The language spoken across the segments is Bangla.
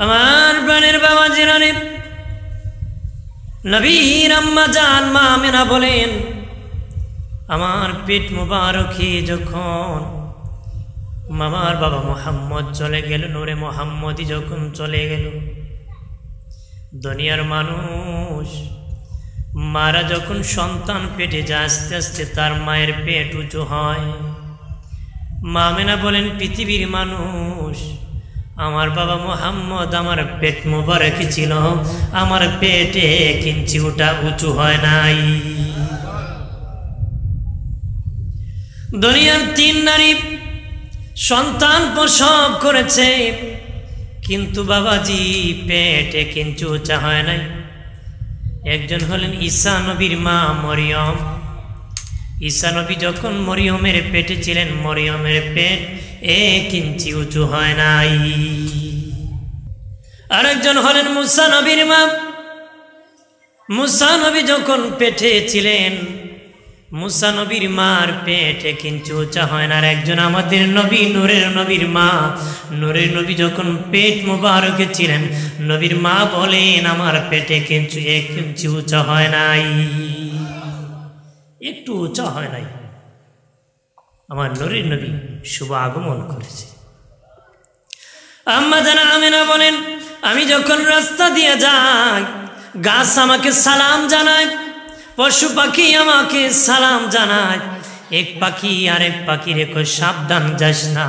আমার প্রাণের বাবা জিরানি নবীর আম্মা জান মা আমেনা বলেন, আমার পেট মুবারকে যখন আমার বাবা মোহাম্মদ চলে গেল, নূরে মোহাম্মদী যখন চলে গেল, দুনিয়ার মানুষ মারা যখন সন্তান পেটে যায় আস্তে আস্তে তার মায়ের পেট উঁচু হয়। মা আমেনা বলেন, পৃথিবীর মানুষ আমার বাবা মোহাম্মদ আমার পেট মুবারকে ছিল, আমার পেটে 1 ইঞ্চি উঁচু হয় নাই। দুনিয়ার 3 নারী সন্তান প্রসব করেছে, কিন্তু বাবাজি পেট 1 ইঞ্চি উঁচা হয় নাই। একজন হলেন ঈসা নবীর মা মরিয়ম। ঈসা নবী যখন মরিয়মের পেটে ছিলেন, মরিয়মের পেট 1 ইঞ্চি উঁচু হয় নাই। আরেকজন হলেন মুসা নবীর মা। মুসা নবী যখন পেটে ছিলেন, মুসা নবীর মার পেট 1 ইঞ্চি উঁচা হয় না। আর একজন আমাদের নবী নূরের নবীর মা, নূরের নবী যখন পেট মুবারকে ছিলেন, নবীর মা বলেন আমার পেটে 1 ইঞ্চি উঁচা হয় নাই, একটু উঁচা হয় নাই। আমার নূরের নবী শুভ আগমন করেছে। আম্মা জান আমেনা বলেন, আমি যখন রাস্তা দিয়ে যাই, গাছ আমাকে সালাম জানায়, পশু পাখি আমাকে সালাম জানায়। এক পাখি আরেক পাখি রেখো, সাবধান যাস না,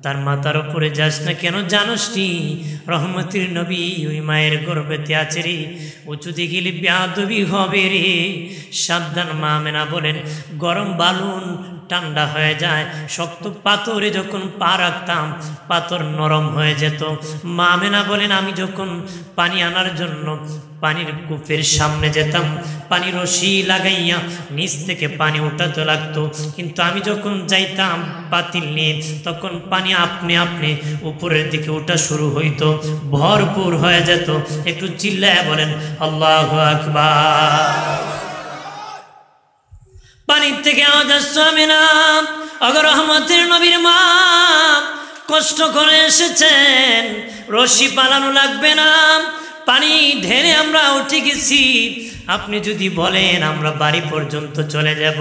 তার মাথার উপরে যাস না। কেন জানোস নি? রহমতের নবী ওই মায়ের গর্ভেতে আছে রে, উঁচুতে গেলে বেয়াদবি হবে রে, সাবধান। মা আমেনা বলেন, গরম বালুন ঠান্ডা হয়ে যায়, শক্ত পাথরে যখন পা রাখতাম পাথর নরম হয়ে যেত। মা আমেনা বলেন, আমি যখন পানি আনার জন্য পানির কূপের সামনে যেতাম, পানি রশি লাগাইয়া নিচ থেকে পানি উঠাতে লাগতো, কিন্তু আমি যখন যাইতাম পাতিল নিয়ে, তখন পানি আপনি আপনি উপরের দিকে ওঠা শুরু হইতো, ভরপুর হয়ে যেত। একটু চিল্লায় বলেন আল্লাহু আকবার। পানির থেকে আওয়াজ আসছে, আমেনা অগর রহমতের নবীর মা কষ্ট করে এসেছেন, রশি পালানো লাগবে না, পানি ঢেলে আমরা উঠে গেছি, আপনি যদি বলেন আমরা বাড়ি পর্যন্ত চলে যাব।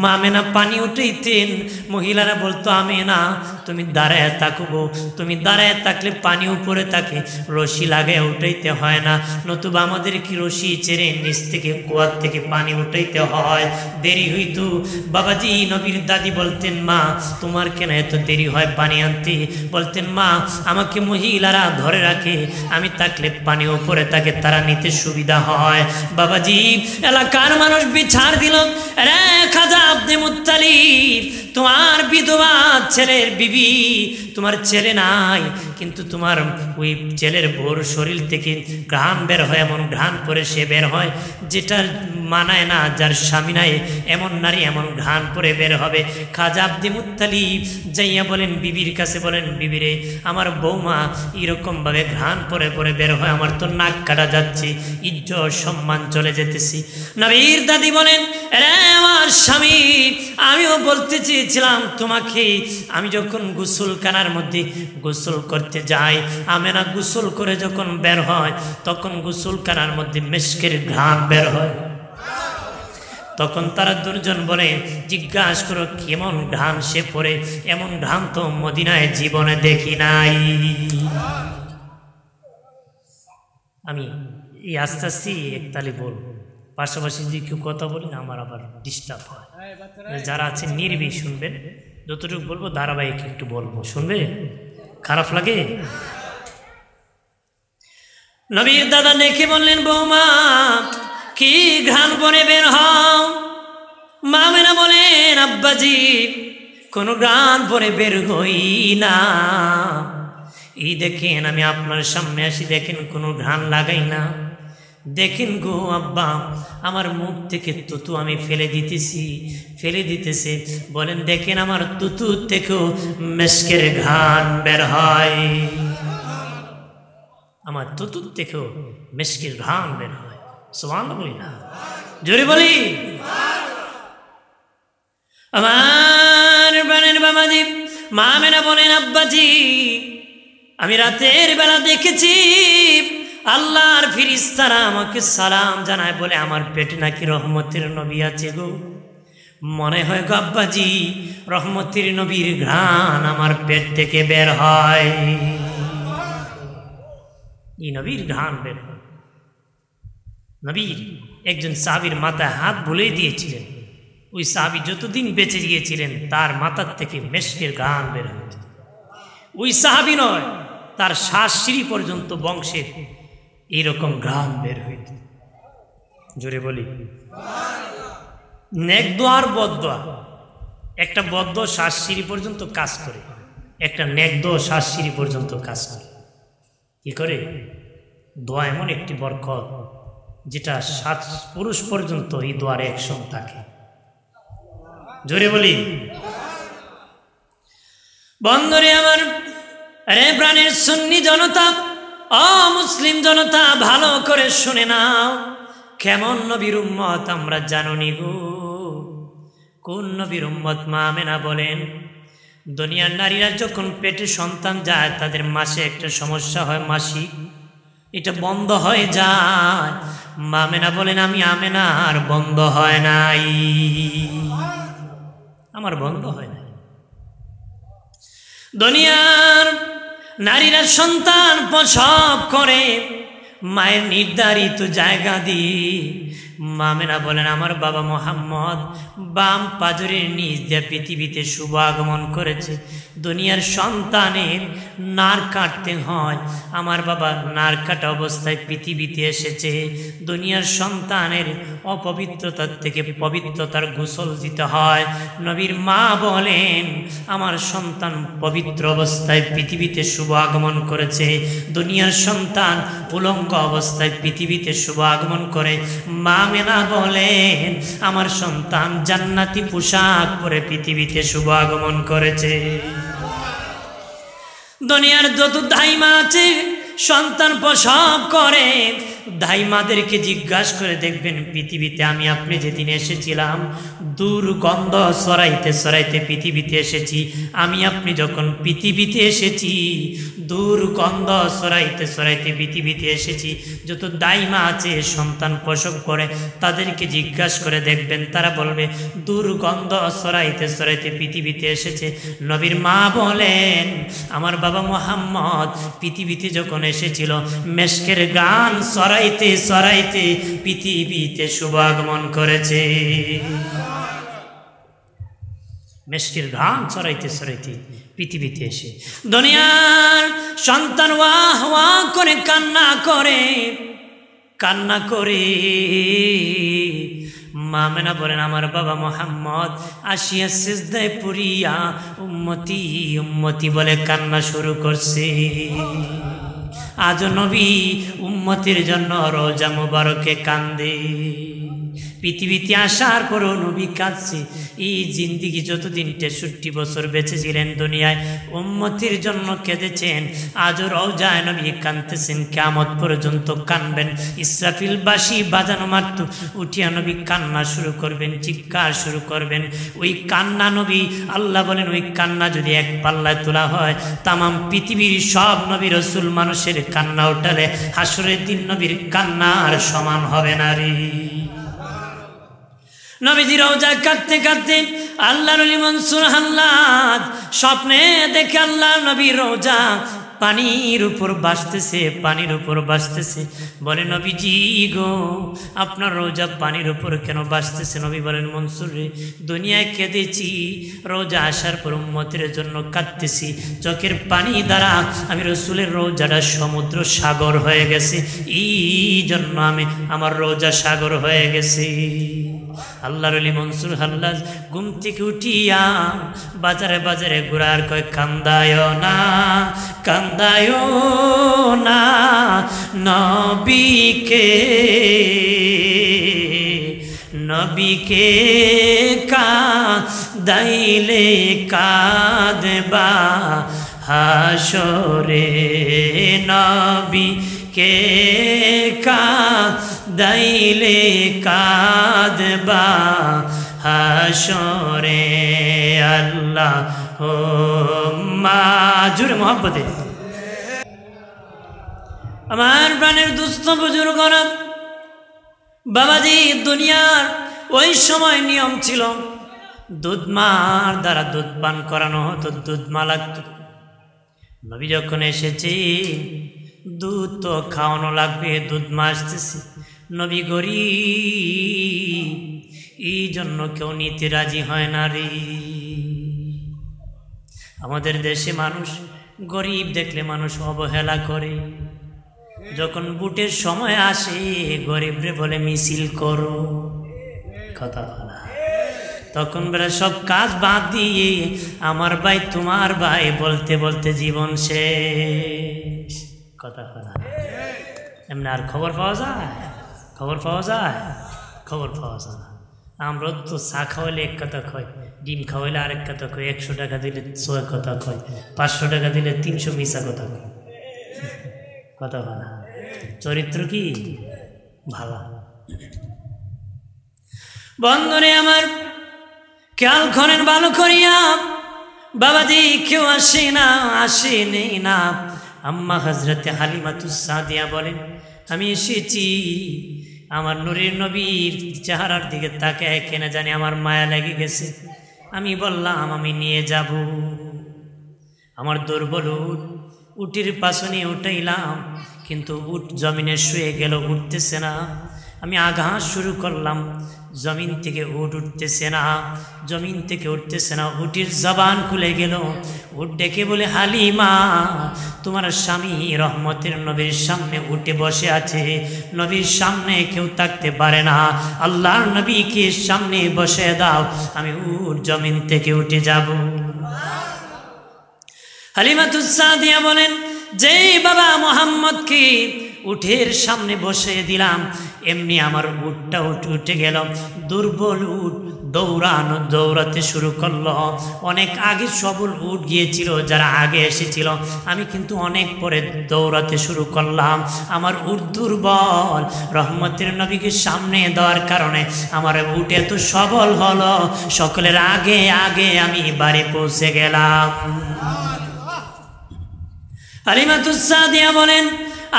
মা আমেনা পানি উঠাইতেন, মহিলারা বলতো, আমেনা তুমি দাঁড়ায় থাকবো, তুমি দাঁড়ায় থাকলে পানি উপরে থাকে, রশি লাগায় উঠাইতে হয় না, নতুবা আমাদের কি রশি ছেড়ে নিচ থেকে কুয়ার থেকে পানি উঠাইতে হয়, দেরি হইতো। বাবাজি নবীর দাদি বলতেন, মা তোমার কেন এত দেরি হয় পানি আনতে? বলতেন, মা আমাকে মহিলারা ধরে রাখে, আমি থাকলে পানি উপরে থাকে, তারা নিতে সুবিধা হয়। বাবাজি এলাকার মানুষ বিচার দিল, রে খাজা আব্দে মুত্তালিব, তোমার বিধবা ছেলের বিবি, তোমার ছেলে নাই, কিন্তু তোমার ওই ছেলের বোর শরীর থেকে ঘ্রাণ বের হয়, এমন ঘ্রাণ পরে সে বের হয় যেটা মানায় না, যার স্বামী নাই এমন নারী এমন ঘ্রাণ পরে বের হবে। খাজা আব্দে মুত্তালিব যাইয়া বলেন বিবির কাছে, বলেন বিবিরে আমার বৌমা এরকম ভাবে ঘ্রাণ পরে পরে বের হয়, আমার তো নাক কাটা যাচ্ছে, ইজ্জত সম্মান চলে যেতেছি। নবীর দাদি বলেন, রে আমার স্বামী, আমিও বলতে চেয়েছিলাম তোমাকে, আমি যখন গোসলখানার মধ্যে গোসল করতে যাই, আমেনা গোসল করে যখন বের হয়, তখন গোসলখানার মধ্যে মেশকের ঘ্রাণ বের হয়। তখন তারা দুজন বলে, জিজ্ঞাসা করো কেমন ঘ্রাণ সে পরে, এমন ঘ্রাণ তো মদিনায় জীবনে দেখি নাই। আমি এই আস্তে আস্তে একতালি বলবো, পাশাপাশি যদি কেউ কথা বলে আমার আবার ডিস্টার্ব হয়। যারা আছে নির্বি শুনবেন, যতটুকু বলবো ধারাবাহিক একটু বলবো, শুনবে? খারাপ লাগে? নবীর দাদা দেখে বললেন, বৌমা কি ঘ্রাণ পরে বের হও? মা আমেনা বলেন, আব্বাজি কোনো ঘ্রাণ পরে বের হই না, এই দেখেন আমি আপনার সামনে আসি, দেখেন কোনো ঘ্রাণ লাগাই না, দেখেন গো আব্বা আমার মুখ থেকে তুতু আমি ফেলে দিতেছে। বলেন, দেখেন আমার তুতু থেকেও মেশকের ঘ্রাণ বের হয়, আমার তুতুর থেকেও মেশকের ঘ্রাণ বের হয়। সুবহানাল্লাহ বলি না? জোরে বলি। আমার প্রাণের বাবাজি মা আমেনা বলেন, আব্বাজি আমি রাতের বেলা দেখেছি আল্লাহর ফেরেশতারা আমাকে সালাম জানায়, বলে আমার পেটে নাকি রহমতের নবী আছে গো। মনে হয় গো আব্বাজি রহমতের নবীর ঘ্রাণ আমার পেট থেকে বের হয়, এই নবীর ঘ্রাণ বের হয়। নবীর একজন সাহাবীর মাথায় হাত বুলিয়ে দিয়েছিলেন, ওই সাহাবী যতদিন বেঁচে গিয়েছিলেন তার মাথার থেকে মেশকের ঘ্রাণ বের হয়েছে। ওই সাহাবী নয়, তার শাশুড়ি পর্যন্ত বংশের এইরকম ঘ্রাণ বের হইত। জোরে বলি নেক দোয়ার বদদোয়া, একটা বদদোয়া শাশুড়ি পর্যন্ত কাজ করে, একটা নেক দোয়া শাশুড়ি পর্যন্ত কাজ করে। কি করে? দোয়া এমন একটি বরকত যেটা 7 পুরুষ পর্যন্ত এই দোয়ার অ্যাকশন থাকে। জোরে বলি বন্ধুরে আমার, আরে প্রাণের সুন্নি জনতা, মুসলিম জনতা ভালো করে শুনে নাও, কেমন নবীর উম্মত আমরা জানি গো। কোন নবীর উম্মত? মা আমেনা বলেন, দুনিয়ার নারীরা যখন পেটে সন্তান যায় তাদের মাসে একটা সমস্যা হয়, মাসিক, এটা বন্ধ হয়ে যায়। মা আমেনা বলেন, আমি আমেনা আর বন্ধ হয় নাই, আমার বন্ধ হয় নাই। দুনিয়ার নারীরা সন্তান প্রসব করে মায়ের নির্ধারিত জায়গা দিয়ে। মা আমেনা বলেন, আমার বাবা মোহাম্মদ বাম পাজরের নিচ দিয়ে পৃথিবীতে শুভ আগমন করেছে। দুনিয়ার সন্তানের নার কাটতে হয়, আমার বাবা নার কাটা অবস্থায় পৃথিবীতে এসেছে। দুনিয়ার সন্তানের অপবিত্রতার থেকে পবিত্রতার গোসল দিতে হয়। নবীর মা বলেন, আমার সন্তান পবিত্র অবস্থায় পৃথিবীতে শুভ আগমন করেছে। দুনিয়ার সন্তান উলঙ্গ অবস্থায় পৃথিবীতে শুভ আগমন করে। মা আমেনা বলেন, আমার সন্তান জান্নাতি পোশাক পরে পৃথিবীতে শুভ আগমন করেছে। দুনিয়ার যত দাইমা আছে সন্তান প্রসব করে, দাইমাদেরকে জিজ্ঞাসা করে দেখবেন, পৃথিবীতে আমি আপনি যেদিন এসেছিলাম দুর্গন্ধ সরাইতে সরাইতে পৃথিবীতে এসেছি। আমি আপনি যখন পৃথিবীতে এসেছি দুর্গন্ধ সরাইতে সরাইতে পৃথিবীতে এসেছি। যত দাইমা আছে সন্তান প্রসব করে তাদেরকে জিজ্ঞাসা করে দেখবেন, তারা বলবে দুর্গন্ধ সরাইতে সরাইতে পৃথিবীতে এসেছে। নবীর মা বলেন, আমার বাবা মোহাম্মদ পৃথিবীতে যখন এসেছিল মেশকের গান সরাইতে সরাইতে পৃথিবীতে শুভ আগমন করেছে। মেশকের গান সরাইতে সরাইতে পৃথিবীতে এসে দুনিয়ার সন্তান ওয়াহ ওয়াহ করে কান্না করে, কান্না করে। মা আমেনা বলেন, আমার বাবা মোহাম্মদ আসিয়া সিজদায় পড়িয়া উম্মতি উম্মতি বলে কান্না শুরু করছে। আজ নবী উম্মতের জন্য রোজা মুবারকে কান্দে। পৃথিবীতে আসার পরও নবী কাঁদছে। এই জিন্দিগি যতদিন 63 বছর বেঁচে ছিলেন দুনিয়ায় উম্মতির জন্য কেঁদেছেন। আজও রওজায় নবী কাঁদতেছেন, কিয়ামত পর্যন্ত কাঁদবেন। ইসরাফিল বাঁশি বাজানো মাত্র উঠিয়া নবী কান্না শুরু করবেন, চিৎকার শুরু করবেন। ওই কান্না নবী, আল্লাহ বলেন, ওই কান্না যদি এক পাল্লায় তোলা হয় তামাম পৃথিবীর সব নবী রসুল মানুষের কান্না উঠালে হাসরের দিন নবীর কান্না আর সমান হবে না রে। নবীজি রওজা কাঁদতে কাঁদতে আল্লাহর ওলি মনসুর হাল্লাদ স্বপ্নে দেখে আল্লাহ নবীর রওজা পানির উপর ভাসতেছে, পানির উপর ভাসতেছে। বলে, নবীজি গো, আপনার রওজা পানির উপর কেন ভাসতেছে? নবী বলেন, মনসুর রে, দুনিয়ায় কেঁদেছি, রওজা আসার পর উম্মতের জন্য কাঁদতেছি। চোখের পানি দ্বারা আমি রসুলের রওজাটা সমুদ্র সাগর হয়ে গেছে, এই জন্য আমি আমার রওজা সাগর হয়ে গেছে। আল্লাহর ওলি মনসুর হাল্লাদ ঘুম থেকে উঠিয়া বাজারে বাজারে ঘুরার কয়, কান্দায় না কান্দায় না নবীকে, নবীকে কাঁদাইলে কাঁদবা হাসরে, নবীকে কাঁদাইলে কাঁদবা হাসরে। আল্লাহ ও মা জুড়ে মোহাব্বতে আমার প্রাণের দুস্থ বুজুর্গরা, বাবাজি, দুনিয়ার ওই সময় নিয়ম ছিল দুধ মার দ্বারা দুধ পান করানো হতো, দুধ মা লাগতো। নবী যখন এসেছে দুধ তো খাওয়ানো লাগবে, দুধ মা আসতেছে। নবী গরিব, এই জন্য কেউ নিতে রাজি হয় না রে। আমাদের দেশে মানুষ গরিব দেখলে মানুষ অবহেলা করে। যখন বুটের সময় আসে গরিবরে বলে মিছিল করো, কথা বলা, তখন বেলা সব কাজ বাদ দিয়ে আমার ভাই তোমার ভাই বলতে বলতে জীবন শেষ, কথা বলা। এমনি আর খবর পাওয়া যায়? খবর পাওয়া যায়? খবর পাওয়া যায় না। আমরা তো চা খাওয়াইলে এক কথা কয়, ডিম খাওয়াইলে আরেক কথা কয়, 100 টাকা দিলে 100 কথা কয়, 500 টাকা দিলে 300 মিশা কথা কয়, কথা বলা। চরিত্র কি ভালো? বন্ধুরে আমার, খেয়াল করেন ভালো করিয়া, বাবাজি কেউ আসে না, আসে নেই না। আম্মা হযরতে হালিমাতুস সাদিয়া বলেন, আমি এসেছি, আমার নূরের নবীর চেহারার দিকে তাকায় কেন জানি আমার মায়া লেগে গেছে। আমি বললাম আমি নিয়ে যাব। আমার দুর্বল উটের পাশনে উঠাইলাম, কিন্তু উট জমিনে শুয়ে গেল, উঠতেছে না। আমি আঘাত শুরু করলাম, জমিন থেকে উট উঠতেছে না, জমিন থেকে উঠতেছে না। উটের জবান খুলে গেল, উট ডেকে বলে, হালিমা, তোমার স্বামী রহমতের নবীর সামনে উঠে বসে আছে, নবীর সামনে কেউ থাকতে পারে না, আল্লাহর নবীকে সামনে বসে দাও, আমি উট জমিন থেকে উঠে যাব। হালিমাতুস সাদিয়া বলেন, যেই বাবা মোহাম্মদকে উটের সামনে বসে দিলাম, এমনি আমার উটটা উঠে গেল। দুর্বল উট দৌড়াতে শুরু করলো। অনেক আগে সবল উট গিয়েছিল যারা আগে এসেছিল, আমি কিন্তু অনেক পরে দৌড়াতে শুরু করলাম। আমার উট দুর্বল, রহমতের নবীকে সামনে দেওয়ার কারণে আমার উট এত সবল হলো, সকলের আগে আগে আমি বাড়ি পৌঁছে গেলাম। হালিমাতুস সাদিয়া বলেন,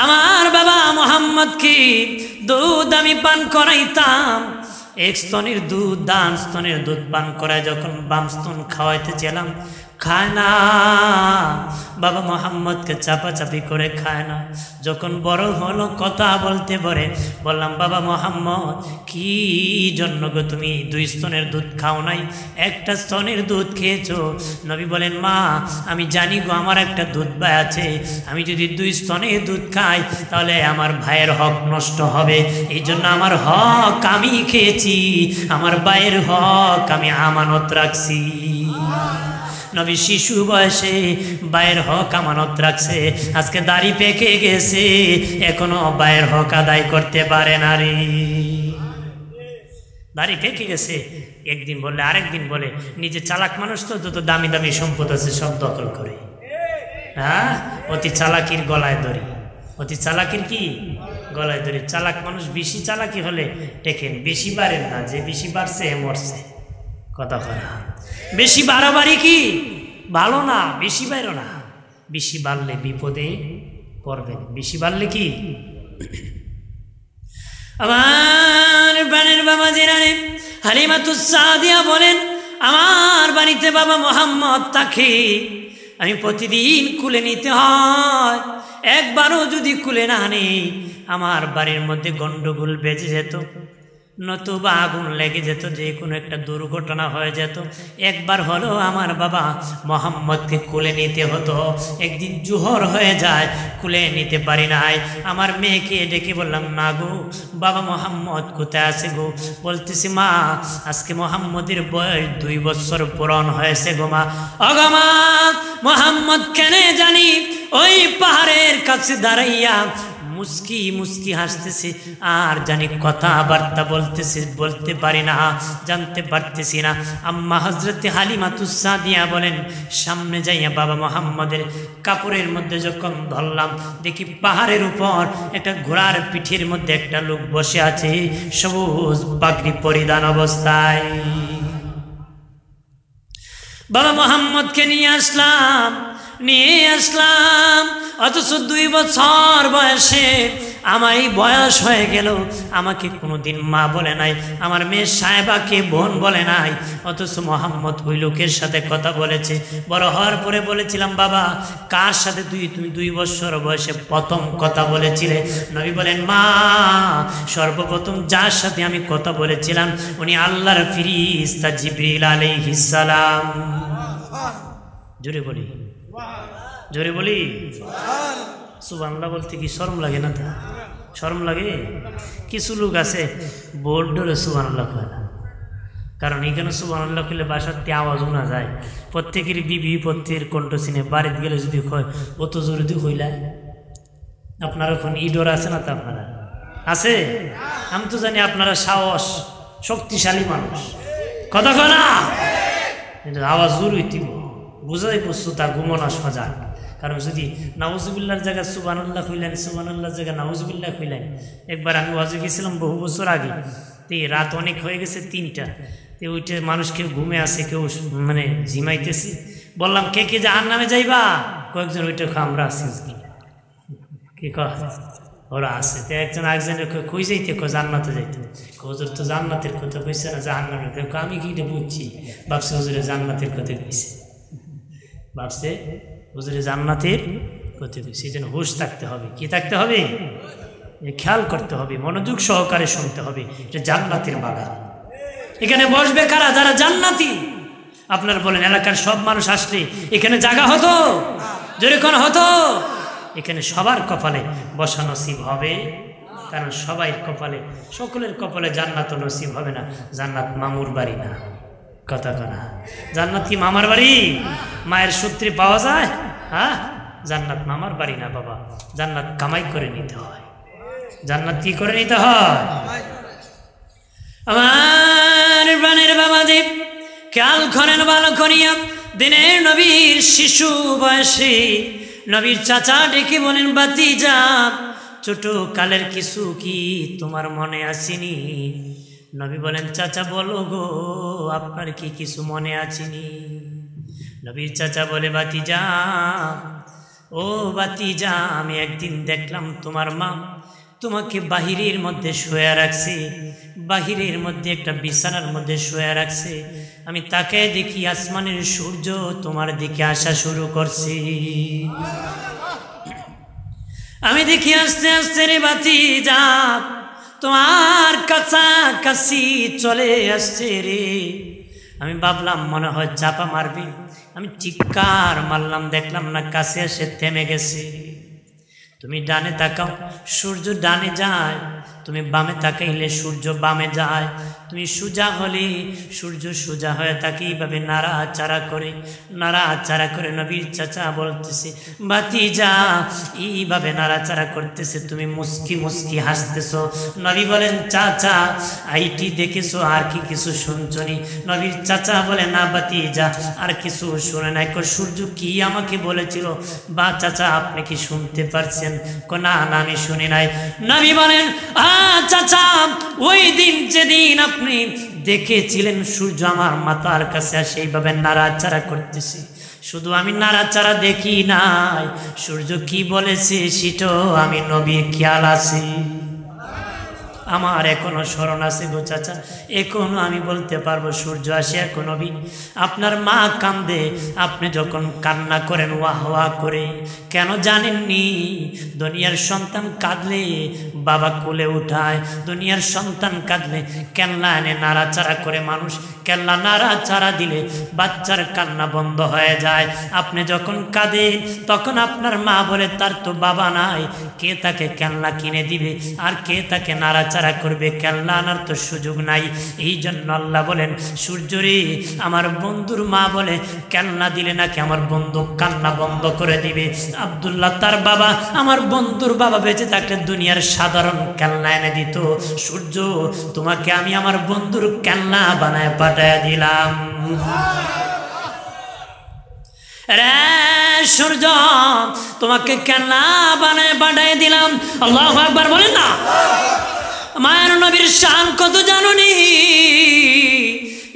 আমার বাবা মোহাম্মদকে দুধ আমি পান করাইতাম। এক স্তনের দুধ, ডান স্তনের দুধ পান করায় যখন বাম স্তন খাওয়াইতে চেলাম, খায় না। বাবা মোহাম্মদকে চাপাচাপি করে খায় না। যখন বড় হলো, কথা বলতে পারে, বললাম, বাবা মোহাম্মদ, কি জন্য গো তুমি 2 স্তনের দুধ খাও নাই, একটা স্তনের দুধ খেয়েছো? নবী বলেন, মা, আমি জানি গো আমার একটা দুধ ভাই আছে, আমি যদি 2 স্তনের দুধ খাই তাহলে আমার ভাইয়ের হক নষ্ট হবে, এই জন্য আমার হক আমি খেয়েছি, আমার ভাইয়ের হক আমি আমানত রাখছি। নবী শিশু বয়সে ভাইয়ের হক আমানত রাখছে, আজকে দাড়ি পেকে গেছে, এখনো ভাইয়ের হক আদায় করতে পারে না রে। দাড়ি পেকে গেছে, একদিন বললে আরেকদিন বলে, নিজে চালাক মানুষ তো, যত দামি দামি সম্পদ আছে সব দখল করে। হ্যাঁ, অতি চালাকির গলায় দড়ি, অতি চালাকির কি গলায় দড়ি। চালাক মানুষ বেশি চালাকি হলে টেকেন, বেশি বাড়েন না, যে বেশি বাড়ছে মরছে, কথা বলা। বেশি বাড়াবাড়ি কি ভালো না, বেশি বাইরো না, বেশি বাড়লে বিপদে পড়বেন। বেশি বাড়লে কি, আমার প্রাণের বাবা জেনারে হালিমাতুস সাদিয়া বলেন, আমার বাড়িতে বাবা মোহাম্মদ তাকে আমি প্রতিদিন কুলে নিতে হয়, একবারও যদি কুলে না নেই আমার বাড়ির মধ্যে গন্ডগোল বেজে যেত, নতুবা আগুন লেগে যেত, যে কোনো একটা দুর্ঘটনা হয়ে যেত। একবার হলো আমার বাবা মোহাম্মদকে কুলে নিতে হতো। একদিন জোহর হয়ে যায়, কুলে নিতে পারি নাই। আমার মেয়েকে ডেকে বললাম, না গো, বাবা মোহাম্মদ কোথায় আছে গো? বলতেছি, মা, আজকে মোহাম্মদের বয়স 2 বছর পূরণ হয়েছে গো মা। অগো মা, মোহাম্মদ কেন জানি ওই পাহাড়ের কাছে দাঁড়াইয়া মুস্কি মুস্কি হাসতেছে, আর জানি কথাবার্তা বলতেছে, বলতে পারি না, জানতে পারতেছি না। আম্মা হযরতে হালিমাতুস সাদিয়া বলেন, সামনে যাইয়া বাবা মোহাম্মদের কাপড়ের মধ্যে যখন ধরলাম, দেখি পাহাড়ের উপর একটা ঘোড়ার পিঠের মধ্যে একটা লোক বসে আছে, সবুজ পাগড়ি পরিধান অবস্থায়। বাবা মোহাম্মদকে নিয়ে আসলাম, নিয়ে আসলাম, অথচ 2 বছর বয়সে আমার বয়স হয়ে গেল, আমাকে কোনোদিন মা বলে নাই, আমার মেয়ে সাহেবাকে বোন বলে নাই, অথচ মোহাম্মদ ওই লোকের সাথে কথা বলেছে। বড় হওয়ার পরে বলেছিলাম, বাবা কার সাথে তুমি 2 বছর বয়সে প্রথম কথা বলেছিলে? নবী বলেন, মা সর্বপ্রথম যার সাথে আমি কথা বলেছিলাম উনি আল্লাহর ফেরেশতা জিবরিল আলাইহিস সালাম। জোরে বলি, জোরে বলি সুবহানাল্লাহ। বলতে কি শরম লাগে না? তা শরম লাগে? কিছু লোক আছে বোর্ড ধরে সুবহানাল্লাহ কয় না, কারণ এখানে সুবহানাল্লাহ করলে বাসাতে আওয়াজ শোনা যায়। প্রত্যেকের বিবি প্রত্যেকের কণ্ঠ চিনে, বাড়িতে গেলে যদি কয় অত জোরে দিয়ে হইলা। আপনারা এখন ইডোর আছে না? তা আপনারা আছে? আমি তো জানি আপনারা সাহস শক্তিশালী মানুষ, কথা কয় না, আওয়াজ জোর হইতে বুঝাই বস্তু তা ঘুমনা সজাগ। কারণ যদি নাউজুবিল্লাহর জায়গায় সুবহানাল্লাহ কইলেন, সুবহানাল্লাহর জায়গায় নাউজুবিল্লাহ কইলেন। একবার আমি ওয়াজে গেছিলাম বহু বছর আগে, তো রাত অনেক হয়ে গেছে 3টা, তো ওইটা মানুষ কেউ ঘুমে আছে, কেউ মানে ঝিমাইতেছি। বললাম কে কে জাহান্নামে যাইবা? কয়েকজন ওইটা আমরা আছি, কি কয় ওরা আছে। তো একজন আরেকজনের কই যাইতে, জান্নাতে যাইতে। হুজুর তো জান্নাতের কথা কইছে না, জাহান্নামের কথা। আমি কি বুঝছি, ভাবছে হুজুরে জান্নাতের কথা কইছে, ভাবছে হুজুরে জান্নাতের কথা কইছে। এই জন্য হুঁশ থাকতে হবে, কি থাকতে হবে? খেয়াল করতে হবে, মনোযোগ সহকারে শুনতে হবে। এটা জান্নাতের বাগান, এখানে বসবে কারা? যারা জান্নাতি। আপনারা বলেন এলাকার সব মানুষ আসলে এখানে জায়গা হতো? জোরে কোন হতো? এখানে সবার কপালে বসা নসিব হবে, কারণ সবাই কপালে, সকলের কপালে জান্নাত নসিব হবে না। জান্নাত মামুর বাড়ি না, কথা কনা। জান্নাত কি মামার বাড়ি? মায়ের সূত্রে পাওয়া যায়? হ্যাঁ, জান্নাত মামার বাড়ি না বাবা। জান্নাত কামাই করে নিতে হয়। জান্নাত কি করে নিতে হয়? আমার প্রাণের বাবাদেব খেয়াল করেন ভালো করিয়া। দিনের নবীর শিশু বয়সে নবীর চাচা ডেকে বলেন, ভাতিজা ছোট কালের কিছু কি তোমার মনে আসেনি? নবী বলেন, চাচা বলো গো, আপনার কি কিছু মনে আসেনি? নবীর চাচা বলে, ভাতিজা ও ভাতিজা, আমি একদিন দেখলাম তোমার মা তোমাকে বাহিরের মধ্যে শোয়া রাখছে, বাহিরের মধ্যে একটা বিছানার মধ্যে শোয়া রাখছে। আমি তাকে দেখি আসমানের সূর্য তোমার দিকে আসা শুরু করছে। আমি দেখি আস্তে আস্তে রে ভাতিজা তোমার কাছাকাছি চলে আসছে রে। আমি ভাবলাম মনে হয় চাপা মারবি, আমি চিৎকার মারলাম, দেখলাম না, কাছে এসে থেমে গেছে। তুমি ডানে তাকাও, সূর্য ডানে যায়, তুমি বামে তাকাইলে সূর্য বামে যায়, তুমি সোজা হলে সূর্য সোজা হয়ে থাকে। এইভাবে নাড়াচাড়া করে নাড়াচাড়া করে নবীর চাচা বলতেছে, ভাতিজা এইভাবে নাড়াচাড়া করতেছে, তুমি মুস্কি মুস্কি হাসতেছো। নবী বলেন, চাচা আইটি দেখেছো, আর কি কিছু শুনছনি? নবীর চাচা বলে, না ভাতিজা আর কিছু শুনে নাই। সূর্য কি আমাকে বলেছিল? বা চাচা আপনি কি শুনতে পারছেন? না না আমি শুনি নাই। নবী বলেন, চাচা ওই দিন যেদিন আপনি দেখেছিলেন সূর্য আমার মাথার কাছে সেইভাবে নাড়াচাড়া করতেছে, শুধু আমি নাড়াচাড়া দেখি নাই, সূর্য কি বলেছে সেটাও আমি নবীর খেয়াল আছে। আমার এখনো স্মরণ আছে গো চাচা, এখনো আমি বলতে পারবো সূর্য আসে এখন নবী আপনার মা কান্দে, আপনি যখন কান্না করেন ওয়াহ ওয়াহ করে, কেন জানেননি? দুনিয়ার সন্তান কাঁদলে বাবা কোলে উঠায়, দুনিয়ার সন্তান কাঁদলে কেল্লা এনে নাড়াচাড়া করে মানুষ, কেল্লা নাড়াচাড়া দিলে বাচ্চার কান্না বন্ধ হয়ে যায়। আপনি যখন কাঁদেন তখন আপনার মা বলে তার তো বাবা নাই, কে তাকে কেল্লা কিনে দিবে আর কে তাকে নাড়াচাড়া করবে? কেল্লা আনার তো সুযোগ নাই। এই জন্য আল্লাহ বলেন, সূর্যরে আমার বন্ধুর মা বলে কেল্লা দিলে নাকি আমার বন্ধু কান্না বন্ধ করে দিবে। আব্দুল্লাহ তার বাবা, আমার বন্ধুর বাবা বেঁচে থাকলে দুনিয়ার সাধারণ কেল্লা এনে দিত, সূর্য তোমাকে আমি আমার বন্ধুর কেল্লা বানায় পাঠায় দিলাম। রে সূর্য তোমাকে কেল্লা বানায় পাঠায় দিলাম। আল্লাহু আকবার বলেন না। মায়ের নবীর শান কত জানুনি?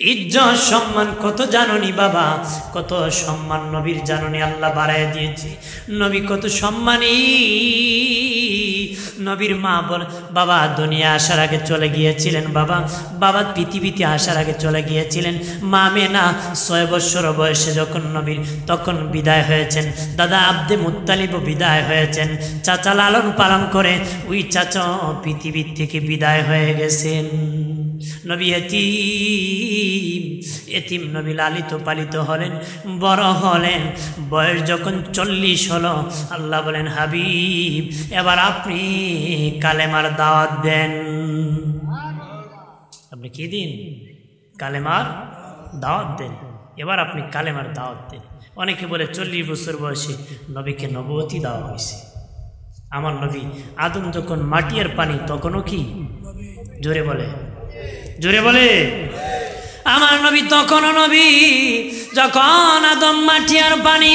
ইজ্জত সম্মান কত জাননি বাবা, কত সম্মান নবীর জাননি আল্লাহ বাড়ায় দিয়েছে। নবী কত সম্মানী। নবীর মা বল বাবা দুনিয়া আসার আগে চলে গিয়েছিলেন, বাবা পৃথিবীতে আসার আগে চলে গিয়েছিলেন। মা মেনা 6 বছর বয়সে যখন নবীর তখন বিদায় হয়েছেন। দাদা আব্দে মুত্তালিবও বিদায় হয়েছেন। চাচা লালন পালন করে ওই চাচা পৃথিবীর থেকে বিদায় হয়ে গেছেন। নবী এতিম নবী লালিত পালিত হলেন, বড় হলেন। বয়স যখন 40 হলো, আল্লাহ বলেন হাবিব এবার আপনি কালেমার দাওয়াত দেন। আপনি কি দিন? কালেমার দাওয়াত দেন। এবার আপনি কালেমার দাওয়াত দেন। অনেকে বলে 40 বছর বয়সে নবীকে নবুয়তি দেওয়া হয়েছে। আমার নবী আদম যখন মাটি আর পানি তখনও কি? জোরে বলে, জোরে বলে। আমার নবী তখনও নবী যখন আদম মাটি আর পানি।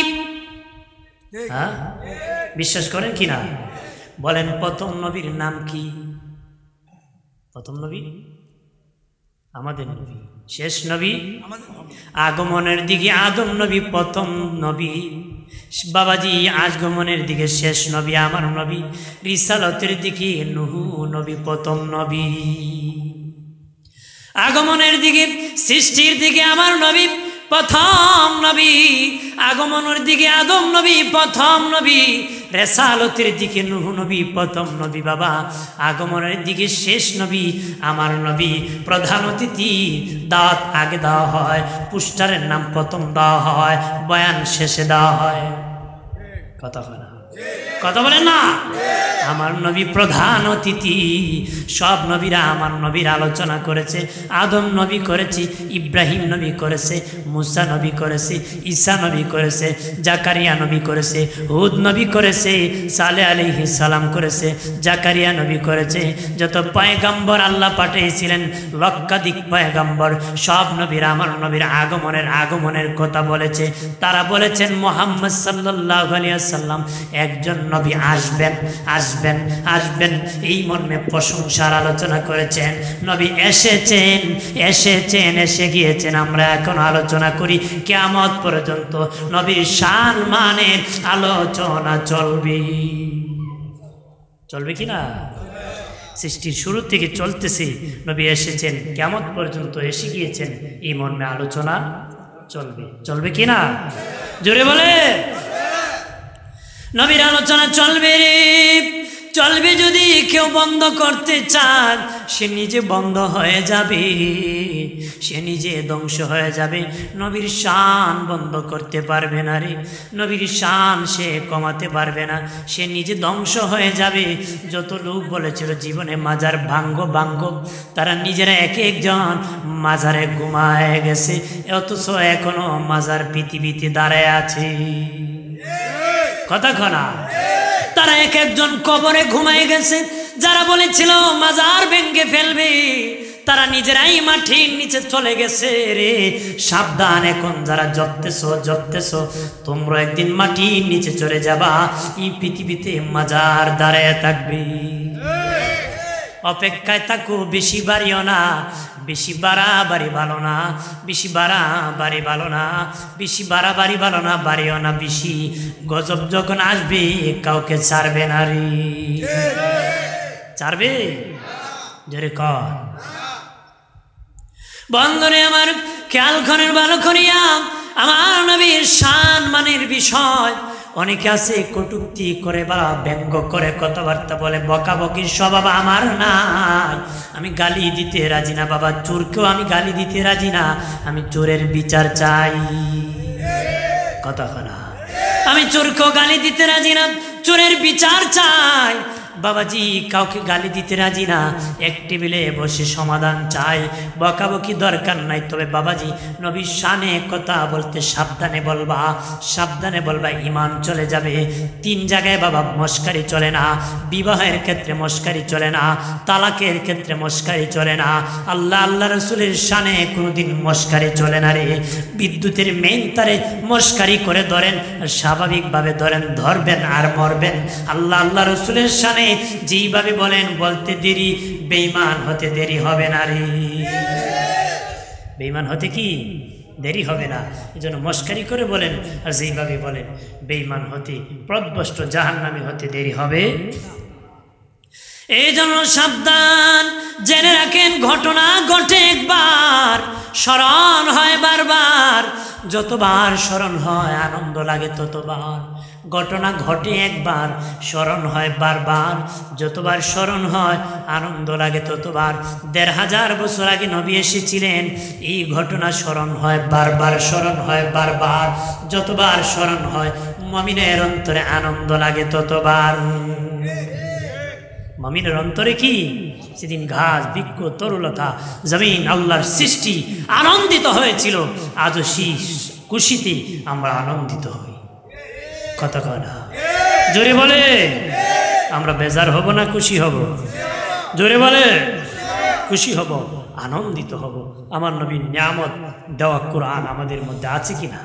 হ্যাঁ বিশ্বাস করেন কিনা বলেন? প্রথম নবীর নাম কি? প্রথম নবী আমাদের নবী, শেষ নবী আগমনের দিকে আদম নবী প্রথম নবী। বাবাজি আগমনের দিকে শেষ নবী আমার নবী। রিসালতের দিকে নূহ নবী প্রথম নবী। আগমনের দিকে সৃষ্টির দিকে আমার নবী প্রথম নবী। আগমনের দিকে আদম নবী প্রথম নবী। রেসালতের দিকে নূহ নবী প্রথম নবী। বাবা আগমনের দিকে শেষ নবী আমার নবী। প্রধান অতিথি দাওয়াত আগে দেওয়া হয়, পুস্টারের নাম প্রথম দেওয়া হয়, বয়ান শেষে দেওয়া হয়। কথা হয় না? কথা বলেন না? আমার নবী প্রধান অতিথি। সব নবীরা আমার নবীর আলোচনা করেছে। আদম নবী করেছে, ইব্রাহিম নবী করেছে, মুসা নবী করেছে, ঈসা নবী করেছে, জাকারিয়া নবী করেছে, হুদ নবী করেছে, সালেহ আলাইহিস সালাম করেছে, জাকারিয়া নবী করেছে। যত পয়গম্বর আল্লাহ পাঠিয়েছিলেন লক্ষাধিক পয়গম্বর, সব নবীরা আমার নবীর আগমনের কথা বলেছে। তারা বলেছেন মুহাম্মদ সাল্লাল্লাহু আলাইহি ওয়াসাল্লাম একজন নবী আসবেন, আসবেন, আসবেন, এই মর্মে প্রশংসার আলোচনা করেছেন। নবী এসেছেন, এসেছেন, এসে গিয়েছেন। আমরা এখন আলোচনা করি কিয়ামত পর্যন্ত নবীর শান মানের আলোচনা চলবে। চলবে কি না? সৃষ্টির শুরু থেকে চলতেছে। নবী এসেছেন, কিয়ামত পর্যন্ত এসে গিয়েছেন, এই মর্মে আলোচনা চলবে। চলবে কি না? জোরে বলে। নবীর আলোচনা চলবে রে, চলবে। যদি কেউ বন্ধ করতে চান সে নিজে বন্ধ হয়ে যাবে, সে নিজে ধ্বংস হয়ে যাবে। নবীর শান বন্ধ করতে পারবে না রে, নবীর শান সে কমাতে পারবে না, সে নিজে ধ্বংস হয়ে যাবে। যত লোক বলেছিল জীবনে মাজার ভাঙ্গো ভাঙ্গো, তারা নিজেরা এক একজন মাজারে ঘুমায় গেছে, অথচ এখনো মাজার পৃথিবীতে দাঁড়ায় আছে। কথা কনা? তারা এক একজন কবরে ঘুমায় গেছে। যারা বলেছিল মাজার ভেঙ্গে ফেলবে, তারা নিজেরাই মাটির নিচে চলে গেছে রে। সাবধান, এখন যারা জপতেছো তোমরা একদিন মাটির নিচে চলে যাবা। এই পৃথিবীতে মাজার দাঁড়ায় থাকবে। অপেক্ষায় থাকো, বেশি বাড়িও না, বেশি বাড়াবাড়ি ভালো না, বেশি বাড়াবাড়ি ভালো না, বেশি বাড়াবাড়ি ভালো না, বাড়িও না বেশি। গজব যখন আসবে কাউকে ছাড়বে না রে। ছাড়বে? জোরে কর। বন্ধুরে আমার খেয়াল করেন ভালো করিয়া, আমার নবীর শান মানের বিষয় অনেকে আছে কটূক্তি করে বা ব্যঙ্গ করে কথাবার্তা বলে, বকাবকির স্বভাব আমার নাই। আমি গালি দিতে রাজি না বাবা, চোরকেও আমি গালি দিতে রাজি না। আমি চোরের বিচার চাই। কথা না? আমি চোরকেও গালি দিতে রাজি না, চোরের বিচার চাই। বাবাজি কাউকে গালি দিতে রাজি না, এক টেবিলে বসে সমাধান চাই। বকাবকি দরকার নাই। তবে বাবাজি নবীর শানে কথা বলতে সাবধানে বলবা, সাবধানে বলবা, ঈমান চলে যাবে। 3 জায়গায় বাবা মস্কারি চলে না। বিবাহের ক্ষেত্রে মস্কারি চলে না, তালাকের ক্ষেত্রে মস্কারি চলে না, আল্লাহ রসুলের শানে কোনোদিন মস্কারি চলে না রে। বিদ্যুতের মেইন তারে মস্কারি করে ধরেন, স্বাভাবিকভাবে ধরেন, ধরবেন আর মরবেন। আল্লাহ রসুলের শানে যেইভাবে বলেন বলতে দেরি, বেঈমান হতে দেরি হবে না রে। বেঈমান হতে কি দেরি হবে না। এজন্য মস্কারি করে বলেন আর যেইভাবে বলেন, বেঈমান হতে, প্রদ্ভষ্ট জাহান্নামী হতে দেরি হবে। এই জন্য সাবধান, জেনে রাখেন ঘটনা ঘটে একবার, স্মরণ হয় বারবার, যতবার স্মরণ হয় আনন্দ লাগে ততবার। ঘটনা ঘটে একবার, স্মরণ হয় বারবার, যতবার স্মরণ হয় আনন্দ লাগে ততবার। ১৫০০ বছর আগে নবী এসেছিলেন, এই ঘটনা স্মরণ হয় বারবার, স্মরণ হয় বারবার, যতবার স্মরণ হয় মুমিনের অন্তরে আনন্দ লাগে ততবার। মুমিনের অন্তরে কি? সেদিন ঘাস, বৃক্ষ, তরুলতা, জমিন, আল্লাহর সৃষ্টি আনন্দিত হয়েছিল। আজও শীষ খুশিতে আমরা আনন্দিত হই। কথা কথা জোরে বলে, আমরা বেজার হব না খুশি হব? জোরে বলে, খুশি হব, আনন্দিত হব। আমার নবীর নিয়ামত দেওয়া কোরআন আমাদের মধ্যে আছে কিনা?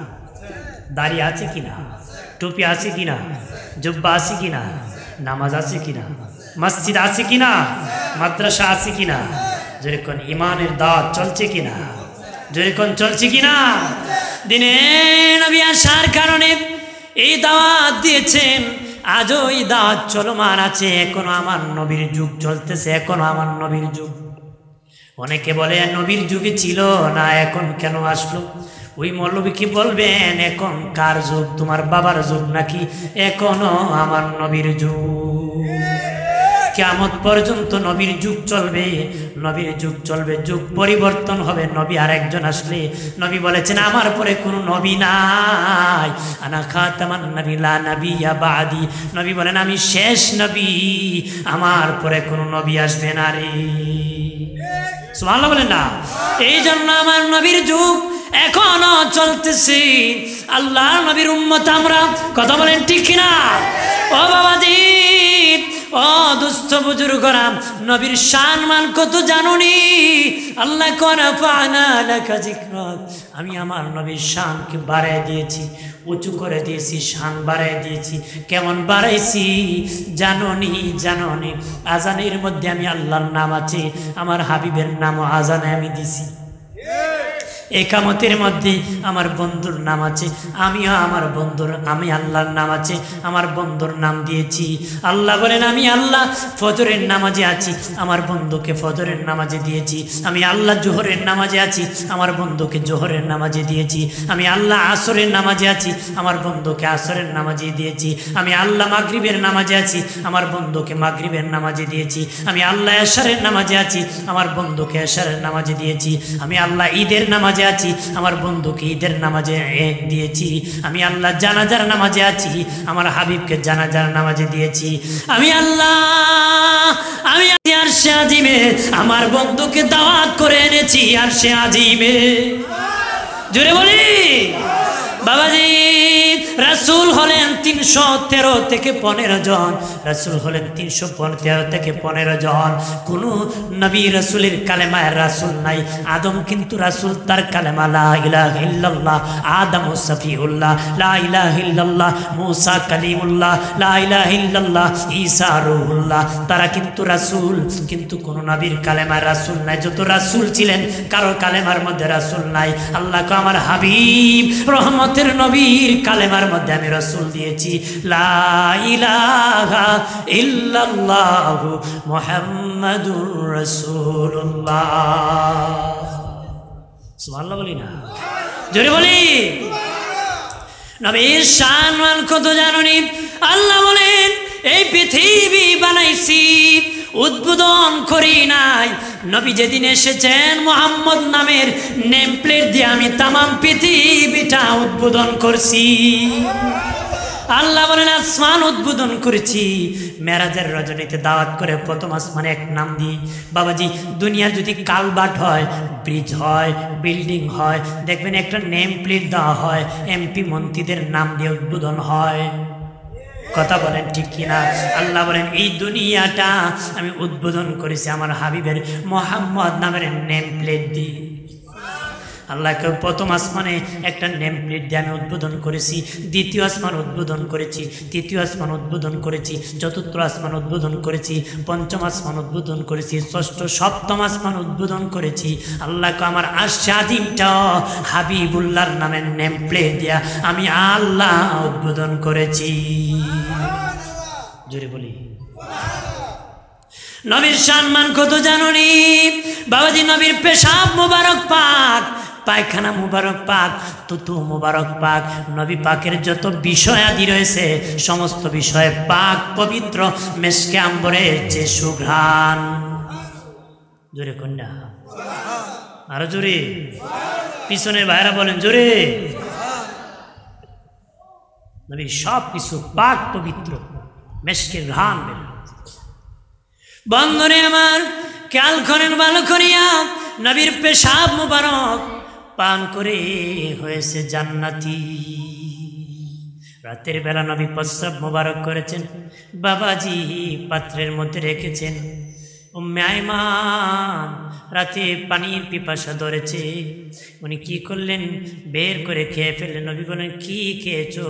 দাড়ি আছে কিনা? টুপি আছে কিনা? জুব্বা আছে কিনা? নামাজ আছে কিনা? মসজিদ আছে কিনা? মাদ্রাসা আছে কিনা? যেরকম ইমানের দাওয়াত চলছে কিনা? যেরকম চলছে কিনা? দিনে নবী আসার কারণে এই দাওয়াত দিয়েছেন, আজও এই দাওয়াত চলমান আছে। এখনো আমার নবীর যুগ চলতেছে, এখনো আমার নবীর যুগ। অনেকে বলে নবীর যুগে ছিল না, এখন কেন আসলো? ওই মৌলবী কি বলবেন এখন কার যুগ? তোমার বাবার যুগ নাকি? এখনো আমার নবীর যুগ। কিয়ামত পর্যন্ত নবীর যুগ চলবে, নবীর যুগ চলবে। যুগ পরিবর্তন হবে, নবী আরেকজন আসলে। নবী বলেছেন আমার পরে কোনো নবী নাই, আনা খাতামান নবী লা নবিয়্যা বাদি। নবী বলেন আমি শেষ নবী, আমার পরে কোনো নবী আসবে না রে। সুবহানাল্লাহ বলেন না? এই জন্য আমার নবীর যুগ এখনো চলতেছে। আল্লাহর নবীর উম্মত আমরা। কথা বলেন ঠিক কিনা? ও বাবাজি, ও দুস্থ বুজুর্গরা, নবীর শান মান কত জানুনি? আল্লাহ কোন ফানা লাকা যিকরাক, আমি আমার নবীর শানকে বাড়ায় দিয়েছি, উঁচু করে দিয়েছি, শান বাড়ায় দিয়েছি। কেমন বাড়াইছি জানুনি? জানুনি আজানের মধ্যে আমি আল্লাহর নাম আছে, আমার হাবিবের নামও আজানে আমি দিছি। একামতের মধ্যে আমার বন্ধুর নাম আছে, আমিও আমার বন্ধুর, আমি আল্লাহর নাম আছে, আমার বন্ধুর নাম দিয়েছি। আল্লাহ বলেন আমি আল্লাহ ফজরের নামাজে আছি, আমার বন্ধুকে ফজরের নামাজে দিয়েছি। আমি আল্লাহ জোহরের নামাজে আছি, আমার বন্ধুকে জোহরের নামাজে দিয়েছি। আমি আল্লাহ আসরের নামাজে আছি, আমার বন্ধুকে আসরের নামাজে দিয়েছি। আমি আল্লাহ মাগরিবের নামাজে আছি, আমার বন্ধুকে মাগরিবের নামাজে দিয়েছি। আমি আল্লাহ এশারের নামাজে আছি, আমার বন্ধুকে এশারের নামাজে দিয়েছি। আমি আল্লাহ ঈদের নামাজে আছি, আমার বন্ধুকে ঈদের নামাজে দিয়েছি। আমি আল্লাহ জানাজার নামাজে আছি, আমার হাবিবকে জানাজার নামাজে দিয়েছি। আমি আল্লাহ, আমি আরশে আজিমে আমার বন্ধুকে দাওয়াত করে এনেছি, আরশে আজিমে। জোরে বলি বাবাজি, রাসূল হলেন ৩১৩ থেকে ১৫ জন, রাসূল হলেন ৩১৩ থেকে ১৫ জন। কোন নবী রাসূলের কালেমায় রাসূল নাই। আদম কিন্তু রাসূল, তার কালেমা লা ইলাহা ইল্লাল্লাহ। আদম সফিউল্লাহ, লা ইলাহা ইল্লাল্লাহ। মুসা কালিমুল্লাহ, লা ইলাহা ইল্লাল্লাহ। ঈসা রূহুল্লাহ, তারা কিন্তু রাসূল, কিন্তু কোন নবীর কালেমায় রাসূল নাই। যত রাসূল ছিলেন কারো কালেমার মধ্যে রাসূল নাই। আল্লাহকে আমার হাবিব রহমতের নবীর কালেমার মধ্যে আমি রাসূল দিয়েছি, লা ইলাহা ইল্লাল্লাহু মুহাম্মাদুর রাসূলুল্লাহ। সুবহানাল্লাহ বলি না? জোরে বলি। নবীর শান মান কত জানেন? আল্লাহ বলেন এই পৃথিবী বানাইছি, উদ্বোধন করি নাই। নবী যেদিন এসেছেন মুহাম্মদ নামের নেম প্লেট দিয়ে আমি তামাম পৃথিবীটা উদ্বোধন করছি। আল্লাহ বলেন আসমান উদ্বোধন করেছি। মেরাজের রজনীতে দাওয়াত করে প্রথম আসমানে এক নাম দিই। বাবাজি, দুনিয়ার যদি কালবাট হয়, ব্রিজ হয়, বিল্ডিং হয়, দেখবেন একটা নেম প্লেট দেওয়া হয়, এমপি মন্ত্রীদের নাম দিয়ে উদ্বোধন হয়। কথা বলেন ঠিক কিনা? আল্লাহ বলেন এই দুনিয়াটা আমি উদ্বোধন করেছি আমার হাবিবের মোহাম্মদ নামের নেম প্লেট দিয়ে। আল্লাহকে প্রথম আসমানে একটা নেম প্লেট দিয়ে আমি উদ্বোধন করেছি, দ্বিতীয় আসমান উদ্বোধন করেছি, তৃতীয় আসমান উদ্বোধন করেছি, চতুর্থ আসমান উদ্বোধন করেছি, পঞ্চম আসমান উদ্বোধন করেছি, ষষ্ঠ সপ্তম আসমান উদ্বোধন করেছি। আল্লাহকে আমার আশাদিনটা হাবিবুল্লাহর নামের নেম প্লেট দিয়া আমি আল্লাহ উদ্বোধন করেছি। জোরে বলি নবীর সম্মান কত জানুনি বাবাজি? নবীর পেশাব মুবারক পাক, পায়খানা মুবারক পাক, তুতু মুবারক পাক, নবী পাকের যত বিষয়াদি রয়েছে সমস্ত বিষয়ে পাক পবিত্র, মেশকে আম্বরের যে সুঘ্রাণ। জোরে কন্যা, আরো জোরে, পিছনের ভাইরা বলেন জোরে। নবীর সব কিছু পাক পবিত্র, মেশকের ঘ্রাণ বের। বন্ধনে আমার খেয়াল করেন ভালো করিয়া, নবীর পেশাব মুবারক পান করে হয়েছে জান্নাতি। রাতের বেলা নবী প্রস্রাব মুবারক করেছেন, বাবাজি পাত্রের মধ্যে রেখেছেন। উম্মে আইমান রাতে পানির পিপাসা ধরেছে, উনি কি করলেন? বের করে খেয়ে ফেললেন। নবী বলেন কি খেয়েছো?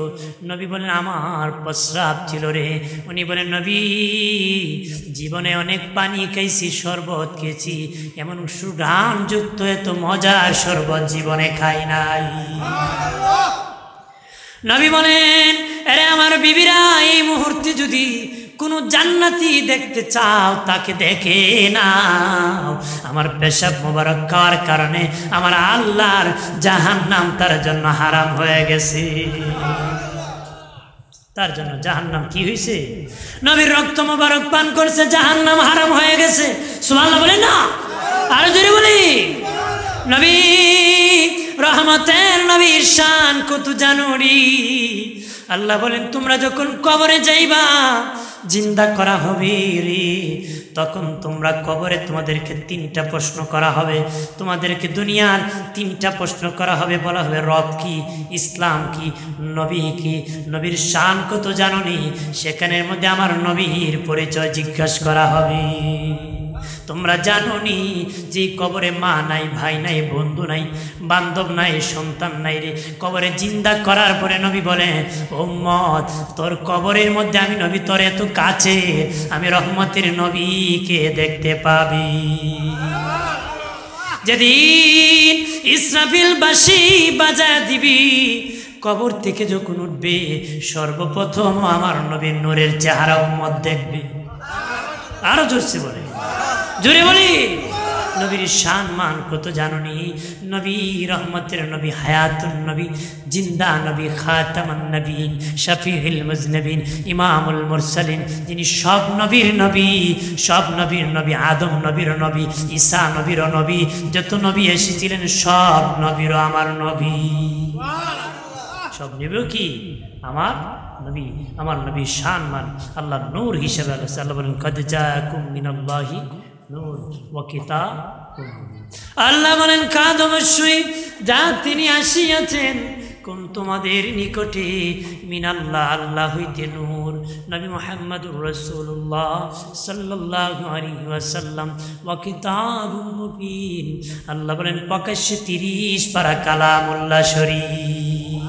নবী বলেন আমার প্রস্রাব ছিল রে। উনি বলেন নবী জীবনে অনেক পানি খাইছি, শরবত খেয়েছি, এমন সুঘ্রাণযুক্ত এত মজার শরবত জীবনে খাই নাই। নবী বলেন আরে আমার বিবিরা, এই মুহূর্তে যদি কোনো জান্নাতি দেখতে চাও তাকে দেখে নাও। আমার পেশাব মোবারক খাওয়ার কারণে আমার আল্লাহর জাহান্নাম তার জন্য হারাম হয়ে গেছে। তার জন্য জাহান্নাম কি হয়েছে? নবীর রক্ত মোবারক পান করছে, জাহান্নাম হারাম হয়ে গেছে। সুবহানাল্লাহ বলে না, আরো জোরে বলি। নবী রহমতের নবীর শান কত জানুরি। আল্লাহ বলেন তোমরা যখন কবরে যাইবা, জিন্দা করা হবে রে, তখন তোমরা কবরে তোমাদেরকে 3টা প্রশ্ন করা হবে। তোমাদেরকে দুনিয়ার 3টা প্রশ্ন করা হবে, বলা হবে রব কি, ইসলাম কি, নবী কি। নবীর শান কত জানোনি? সেখানের মধ্যে আমার নবীর পরিচয় জিজ্ঞাসা করা হবে। তোমরা জানোনি যে কবরে মা নাই, ভাই নাই, বন্ধু নাই, বান্ধব নাই, সন্তান নাই রে। কবরে জিন্দা করার পরে নবী বলেন উম্মত তোর কবরের মধ্যে আমি নবী তোর এত কাছে, আমি রহমতের নবীকে দেখতে পাবি। যেদিন ইসরাফিল বাঁশি বাজায় দিবি, কবর থেকে যখন উঠবে সর্বপ্রথম আমার নবীর নূরের চেহারা উম্মত দেখবে। আরো জোরছে বলে, জোরে বলি। নবীর শান মান কত জানোনি? নবী রহমতের নবী, হায়াতুন নবী, জিন্দা নবী, খাতামুন নবীন, শফিউল মুজনবিন, ইমামুল মুরসালিন, যিনি সব নবীর নবী, সব নবীর নবী, আদম নবীর নবী, ঈসা নবীর নবী, যত নবী এসেছিলেন সব নবীর আমার নবী। সব নবীও কি আমার নবী। আমার নবী শান মান আল্লাহ নূর হিসেবে আল্লাহ বলেন কদ জাআকুম মিনাল্লাহি নূর ওয়া কিতাবুন। আল্লাহ বলেন কাদ অবশ্যই যা তিনি আসিয়াছেন কোন তোমাদের নিকটে মিনাল্লাহ আল্লাহ হইতে নূর। নবী মুহাম্মদুর রাসূলুল্লাহ সাল্লাল্লাহু আলাইহি ওয়াসাল্লাম ওয়া কিতাবুম মুবিন। আল্লাহ বলেন প্রকাশ্যে 30 পারা কালামুল্লাহ শরীফ।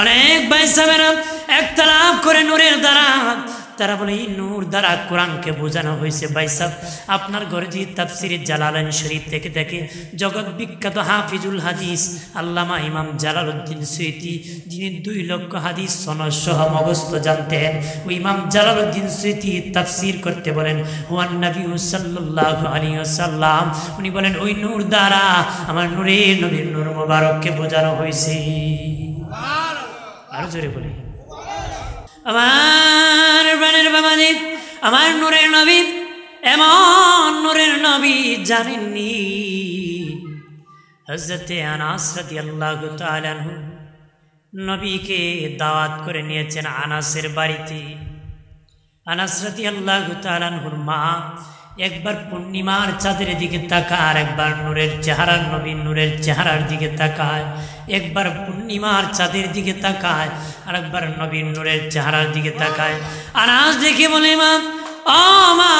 অনেক ভাই সাহেবেরা একতলাপ করে নূরের দ্বারা, তারা বলে এই নূর দ্বারা কোরআনকে বোঝানো হয়েছে। ভাই সাহেব আপনার ঘরে যদি তাফসিরে জালালাইন শরীফ থেকে দেখে, জগৎ বিখ্যাত হাফিজুল হাদিস আল্লামা ইমাম জালালউদ্দিন সুয়ুতী, যিনি 2 লক্ষ হাদিস সনদ সহ মুখস্থ জানতেন, ওই ইমাম জালালউদ্দিন সুয়ুতী তাফসির করতে বলেন ওয়ান নবী সাল্লাল্লাহু আলাইহি ওয়াসাল্লাম, উনি বলেন ওই নূর দ্বারা আমার নূরের নবীর নূর মোবারককে বোঝানো হয়েছে। আরো জোরে বলি আমার প্রাণের বাবাজি, আমার নূরের নবী এমন নূরের নবী জানেননি? হযরতে আনাস রাদিয়াল্লাহু তাআলা আনহু নবীকে দাওয়াত করে নিয়েছেন আনাসের বাড়িতে। আনাস রাদিয়াল্লাহু তাআলা আনহুর মা একবার পূর্ণিমার চাঁদের দিকে তাকায়, আর একবার নূরের চেহারার নবী নূরের চেহারার দিকে তাকায়। একবার পূর্ণিমার চাঁদের দিকে তাকায়, আর একবার নবীর নূরের চেহারার দিকে তাকায়। আনাস দেখে বলে মা, ও মা,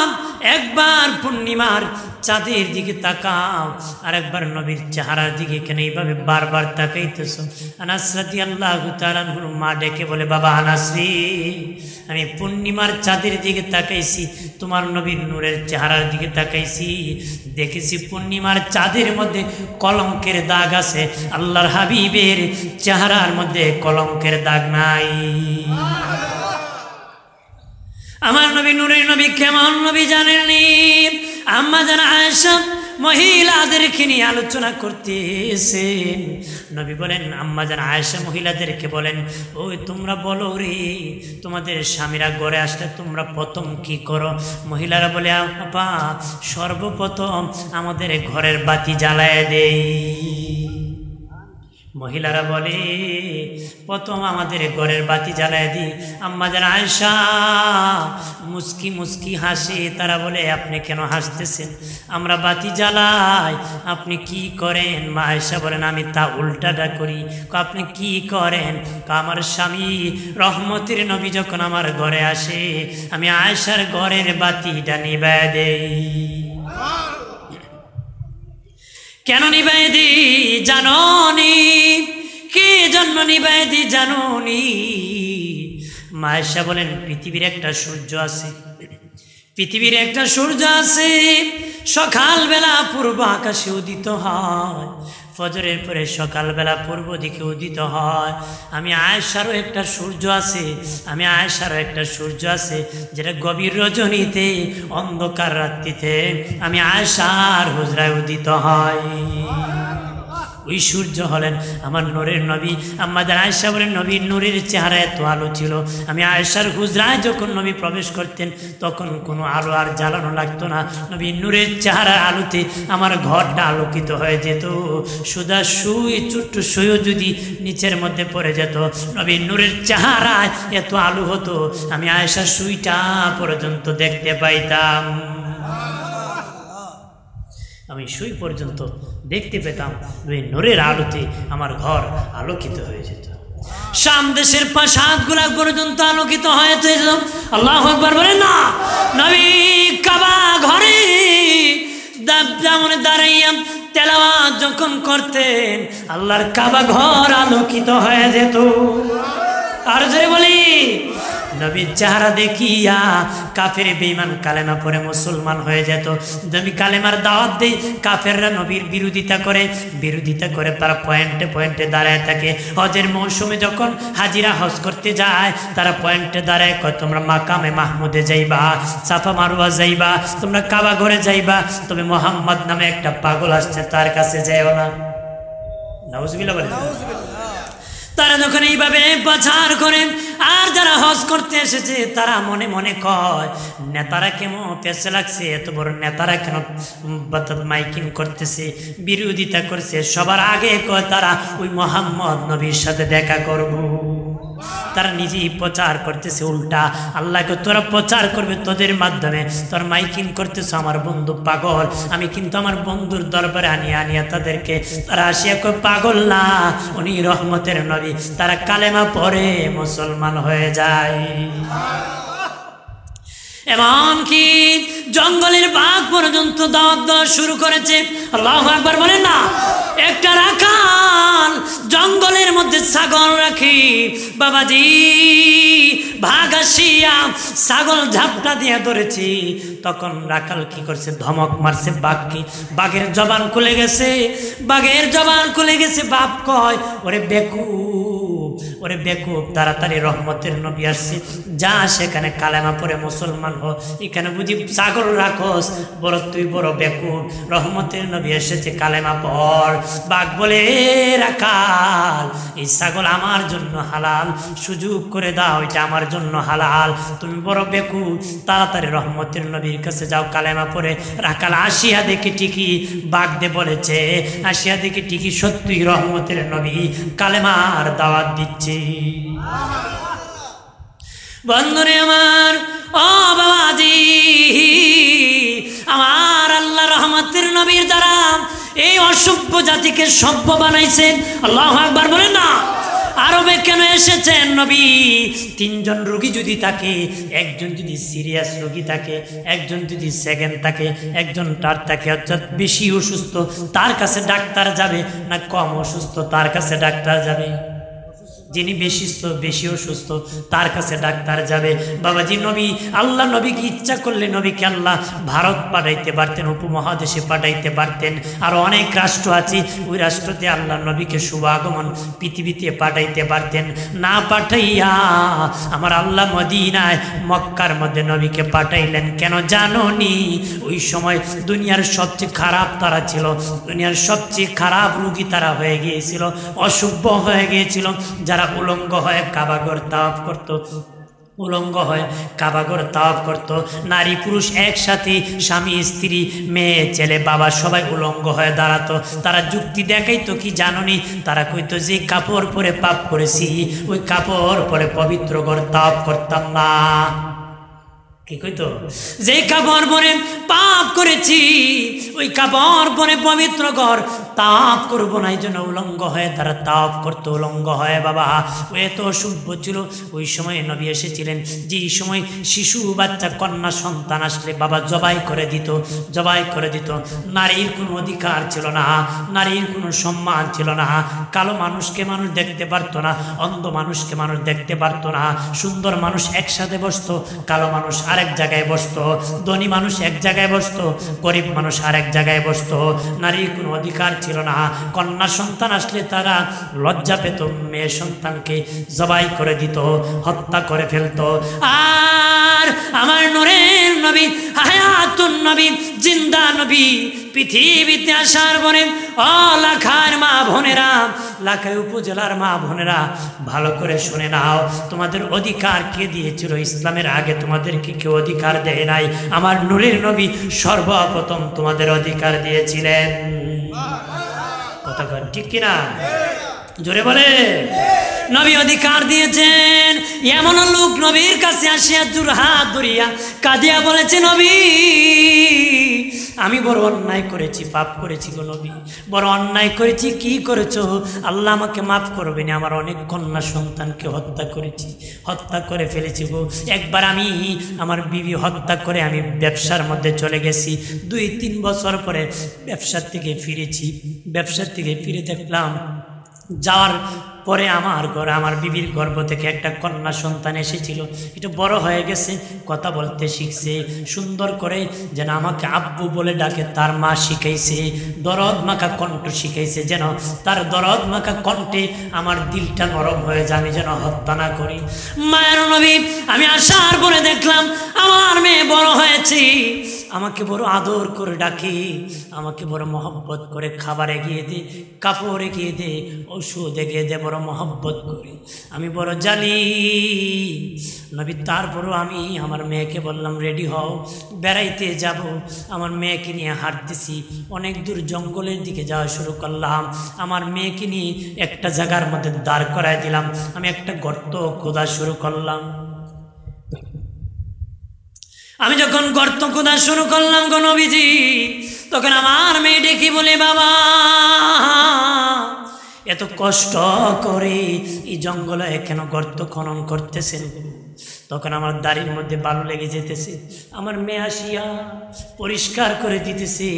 একবার পূর্ণিমার চাঁদের দিকে তাকাও, আরেকবার নবীর চেহারার দিকে কেন এইভাবে বারবার তাকাইতেছ? আনাস রাদিয়াল্লাহু তাআলা আনহুর মা ডেকে বলে, বাবা আনাস রে, আমি পূর্ণিমার চাঁদের দিকে তাকাইছি, তোমার নবীর নূরের চেহারার দিকে তাকাইছি, দেখেছি পূর্ণিমার চাঁদের মধ্যে কলঙ্কের দাগ আছে, আল্লাহর হাবিবের চেহারার মধ্যে কলঙ্কের দাগ নাই। আমার নবী নূরের নবী কেমন নবী জানেননি? আম্মা জান আয়েশা মহিলাদেরকে নিয়ে আলোচনা করতেছেন। নবী বলেন, আম্মা জান আয়েশা মহিলাদেরকে বলেন, ওই তোমরা বলো রে, তোমাদের স্বামীরা ঘরে আসলে তোমরা প্রথম কি করো? মহিলারা বলে, আপা সর্বপ্রথম আমাদের ঘরের বাতি জ্বালায় দেই। মহিলারা বলে, প্রথম আমাদের ঘরের বাতি জ্বালায় দিই। আম্মা জান আয়েশা মুস্কি মুস্কি হাসে। তারা বলে, আপনি কেন হাসতেছেন? আমরা বাতি জ্বালাই, আপনি কি করেন? মা আয়েশা বলেন, আমি তা উল্টাটা করি। আপনি কি করেন? আমার স্বামী রহমতের নবী যখন আমার ঘরে আসে, আমি আয়েশার ঘরের বাতিটা নিভায় দেই। কেন নিবাই দি জানোনি? কে জন্য নিবাই দি জানোনি? মায়েশা বলেন, পৃথিবীর একটা সূর্য আছে, পৃথিবীর একটা সূর্য আছে, সকালবেলা পূর্ব আকাশে উদিত হয়, ফজরের পরে সকালবেলা পূর্ব দিকে উদিত হয়। আমি আয়েশারও একটা সূর্য আছে, আমি আয়েশারও একটা সূর্য আছে, যেটা গভীর রজনীতে অন্ধকার রাত্রিতে আমি আয়েশার হুজরায় উদিত হয়। ওই সূর্য হলেন আমার নূরের নবী। আম্মা জান আয়েশা বলেন, নবীর নূরের চেহারা এত আলো ছিল, আমি আয়েশার হুজরায় যখন নবী প্রবেশ করতেন তখন কোনো আলো আর জ্বালানো লাগতো না। নবীর নূরের চেহারার আলোতে আমার ঘরটা আলোকিত হয়ে যেত। সুদা সুই, ছোট্ট সুইও যদি নিচের মধ্যে পড়ে যেত, নবীর নূরের চেহারায় এত আলো হতো, আমি আয়েশার সুইটা পর্যন্ত দেখতে পাইতাম। আমি সুই পর্যন্ত দেখতে পেতাম। ওই নূরের আলোতে আমার ঘর আলোকিত হয়ে যেত। শাম দেশের প্রাসাদগুলা পর্যন্ত আলোকিত হয়ে যেত। আল্লাহু আকবার বলেন না? নবী কাবা ঘরে যেমন দাঁড়াইয়া তেলাওয়াত যখন করতেন, আল্লাহর কাবা ঘর আলোকিত হয়ে যেত। আর জোরে বলি, নবীর চেহারা দেখিয়া কাফের বেঈমান কালেমা পড়ে মুসলমান হয়ে যেত। নবী কালেমার দাওয়াত দেই, কাফেররা নবীর বিরোধিতা করে তারা পয়েন্টে পয়েন্টে দাঁড়ায় থাকে। হজের মৌসুমে যখন হাজিরা হজ করতে যায়, তারা পয়েন্টে দাঁড়ায়, কয় তোমরা মাকামে মাহমুদে যাইবা, সাফা মারওয়া যাইবা, তোমরা কাবা ঘরে যাইবা, তবে মোহাম্মদ নামে একটা পাগল আসছে, তার কাছে যাইও না। নাউজুবিল্লাহ বলেন। তারা যখন এইভাবে প্রচার করেন, আর যারা হজ করতে এসেছে তারা মনে মনে কয়, নেতারা কেমন পেছে লাগছে, এত বড় নেতারা কেন মাইকিং করতেছে, বিরোধিতা করছে, সবার আগে কয় তারা ওই মোহাম্মদ নবীর সাথে দেখা করব। তারা নিজেই প্রচার করতেছে উল্টা। আল্লাহকে তোরা প্রচার করবে তোদের মাধ্যমে, তোর মাইকিং করতেছ আমার বন্ধু পাগল। আমি কিন্তু আমার বন্ধুর দরবারে আনিয়া তাদেরকে, তারা আসিয়া কই পাগল না, উনি রহমতের নবী। তারা কালেমা পড়ে মুসলমান হয়ে যায়। এমনকি জঙ্গলের বাঘ পর্যন্ত দাওয়াত দেওয়া শুরু করেছে। আল্লাহু আকবার বলেন না? একটা রাখাল জঙ্গলের মধ্যে ছাগল রাখি, বাবাজি ভাগ আসিয়া ছাগল ঝাপটা দিয়ে ধরেছি। তখন রাখাল কি করছে, ধমক মারছে বাঘকে। বাঘের জবান খুলে গেছে, বাঘের জবান খুলে গেছে। বাপ কয়, ওরে বেকুব, ওরে বেকুব, তাড়াতাড়ি রহমতের নবী আসছে, যা সেখানে কালেমা পড়ে মুসলমান হো। এখানে বুঝি ছাগল রাখোস, বড় তুই বড় বেকুব, রহমতের নবী এসেছে, কালেমা পড়। বাঘ বলে, রাখাল এই ছাগল আমার জন্য হালাল, সুযোগ করে দাও, এটা আমার জন্য হালাল। তুমি বড় বেকুব, তাড়াতাড়ি রহমতের নবীর কাছে যাও, কালেমা পড়ে। রাখাল আসিয়া দেখে ঠিকই বাঘ দে বলেছে, আসিয়া দেখে ঠিকই সত্যি রহমতের নবী কালেমার দাওয়াত দিচ্ছে। বন্ধুরে আমার, ও বাবাজি, আমার আল্লাহ রহমতের নবীর দ্বারা এই অসভ্য জাতিকে সভ্য বানাইছেন। আল্লাহু আকবার বলেন না? আরবে কেন এসেছেন নবী? তিনজন রোগী যদি থাকে, একজন যদি সিরিয়াস রোগী থাকে, একজন যদি সেকেন্ড থাকে, একজন তার থাকে অর্থাৎ বেশি অসুস্থ, তার কাছে ডাক্তার যাবে না কম অসুস্থ তার কাছে ডাক্তার যাবে? যিনি বেশি অসুস্থ তার কাছে ডাক্তার যাবে। বাবাজি নবী, আল্লাহ নবীকে ইচ্ছা করলে নবীকে আল্লাহ ভারত পাঠাইতে পারতেন, উপমহাদেশে পাঠাইতে পারতেন, আর অনেক রাষ্ট্র আছে, ওই রাষ্ট্রতে আল্লাহ নবীকে শুভাগমন পৃথিবীতে পাঠাইতে পারতেন। না পাঠাইয়া আমার আল্লাহ মদিনায় মক্কার মধ্যে নবীকে পাঠাইলেন কেন জানো নি? ওই সময় দুনিয়ার সবচেয়ে খারাপ তারা ছিল, দুনিয়ার সবচেয়ে খারাপ রোগী তারা হয়ে গিয়েছিল, অসভ্য হয়ে গিয়েছিল। যারা উলঙ্গ হয়ে কাবাগর তাওয়াফ করত, উলঙ্গ হয়ে কাবাগর তাওয়াফ করত, নারী পুরুষ একসাথে, স্বামী স্ত্রী মেয়ে ছেলে বাবা সবাই উলঙ্গ হয়ে দাঁড়াতো। তারা যুক্তি দেখাইতো কি জাননি? তারা কইতো যে কাপড় পরে পাপ করেছি, ওই কাপড় পরে পবিত্র ঘর তাওয়াফ করতাম না। কি কইতো? যে কাপড় পরে পাপ করেছি, ওই কাপড় পরে পবিত্র ঘর তাওয়াফ করবো না, এই জন্য উলঙ্গ হয়ে তারা তাওয়াফ করতো, উলঙ্গ হয়ে। বাবা ও এত অসভ্য ছিল। ওই সময় নবী এসেছিলেন, যে সময় শিশু বাচ্চা কন্যা সন্তান আসলে বাবা জবাই করে দিত, জবাই করে দিত। নারীর কোনো অধিকার ছিল না, নারীর কোনো সম্মান ছিল না। কালো মানুষকে মানুষ দেখতে পারতো না, অন্ধ মানুষকে মানুষ দেখতে পারতো না। সুন্দর মানুষ একসাথে বসতো, কালো মানুষ আরেক জায়গায় বসতো, ধনী মানুষ এক জায়গায় বসতো, গরিব মানুষ আরেক জায়গায় বসতো। নারীর কোনো অধিকার ছিল না। কন্যা সন্তান আসলে তারা লজ্জা পেত, মেয়ে সন্তানকে জবাই করে দিত, হত্যা করে ফেলতো। আর আমার নূরের নবী, হায়াতুন নবী, জিন্দা নবী পৃথিবীতে আসার পরে লাখার মা বোনেরা, লাখাই উপজেলার মা বোনেরা ভালো করে শুনে নাও, তোমাদের অধিকার কে দিয়েছিল? ইসলামের আগে তোমাদেরকে কেউ অধিকার দেয় নাই। আমার নূরের নবী সর্বপ্রথম তোমাদের অধিকার দিয়েছিলেন। কথা ঠিক কিনা? জোরে বলে। নবী অধিকার দিয়েছেন। এমন লোক নবীর কাছে আসিয়া জুরহাত ধরিয়া কাঁদিয়া বলেছে, নবী আমি বড় অন্যায় করেছি, পাপ করেছি গো নবী, বড় অন্যায় করেছি। কি করেছো? আল্লাহ আমাকে মাফ করবে না, আমার অনেক কন্যা সন্তানকে হত্যা করেছি, হত্যা করে ফেলেছি গো। একবার আমি আমার বিবি হত্যা করে আমি ব্যবসার মধ্যে চলে গেছি, 2-3 বছর পরে ব্যবসার থেকে ফিরেছি। ব্যবসার থেকে ফিরে দেখলাম, যাওয়ার পরে আমার ঘরে আমার বিবির গর্ভ থেকে একটা কন্যা সন্তান এসেছিল। এটা বড় হয়ে গেছে, কথা বলতে শিখছে, সুন্দর করে যেন আমাকে আব্বু বলে ডাকে। তার মা শিখাইছে, দরদ মাখা কণ্ঠ শিখাইছে, যেন তার দরদ মাখা কণ্ঠে আমার দিলটা নরম হয়ে যায়, আমি যেন হত্যা না করি। মায়ের নবী আমি আসার পরে দেখলাম আমার মেয়ে বড় হয়েছে, আমাকে বড় আদর করে ডাকে, আমাকে বড় মহব্বত করে, খাবার এগিয়ে দে, কাপড় এগিয়ে দে, ওষুধ এগিয়ে দে, বড় মহব্বত করে। আমি বড় জানি নবী। তারপরও আমি আমার মেয়েকে বললাম, রেডি হও, বেড়াইতে যাব। আমার মেয়েকে নিয়ে হাঁটতেছি, অনেক দূর জঙ্গলের দিকে যাওয়া শুরু করলাম। আমার মেয়েকে নিয়ে একটা জায়গার মধ্যে দাঁড় করায় দিলাম, আমি একটা গর্ত খোঁড়া শুরু করলাম। আমি যখন গর্ত খোঁড়া শুরু করলাম গো নবীজি, তখন আমার মেয়ে ডেকে বলে, বাবা এত কষ্ট করে এই জঙ্গলে কেন গর্ত খনন করতেছেন? তখন আমার দাড়ির মধ্যে বালু লেগে যেতেছে, আমার মেয়ে আসিয়া পরিষ্কার করে দিতেছে,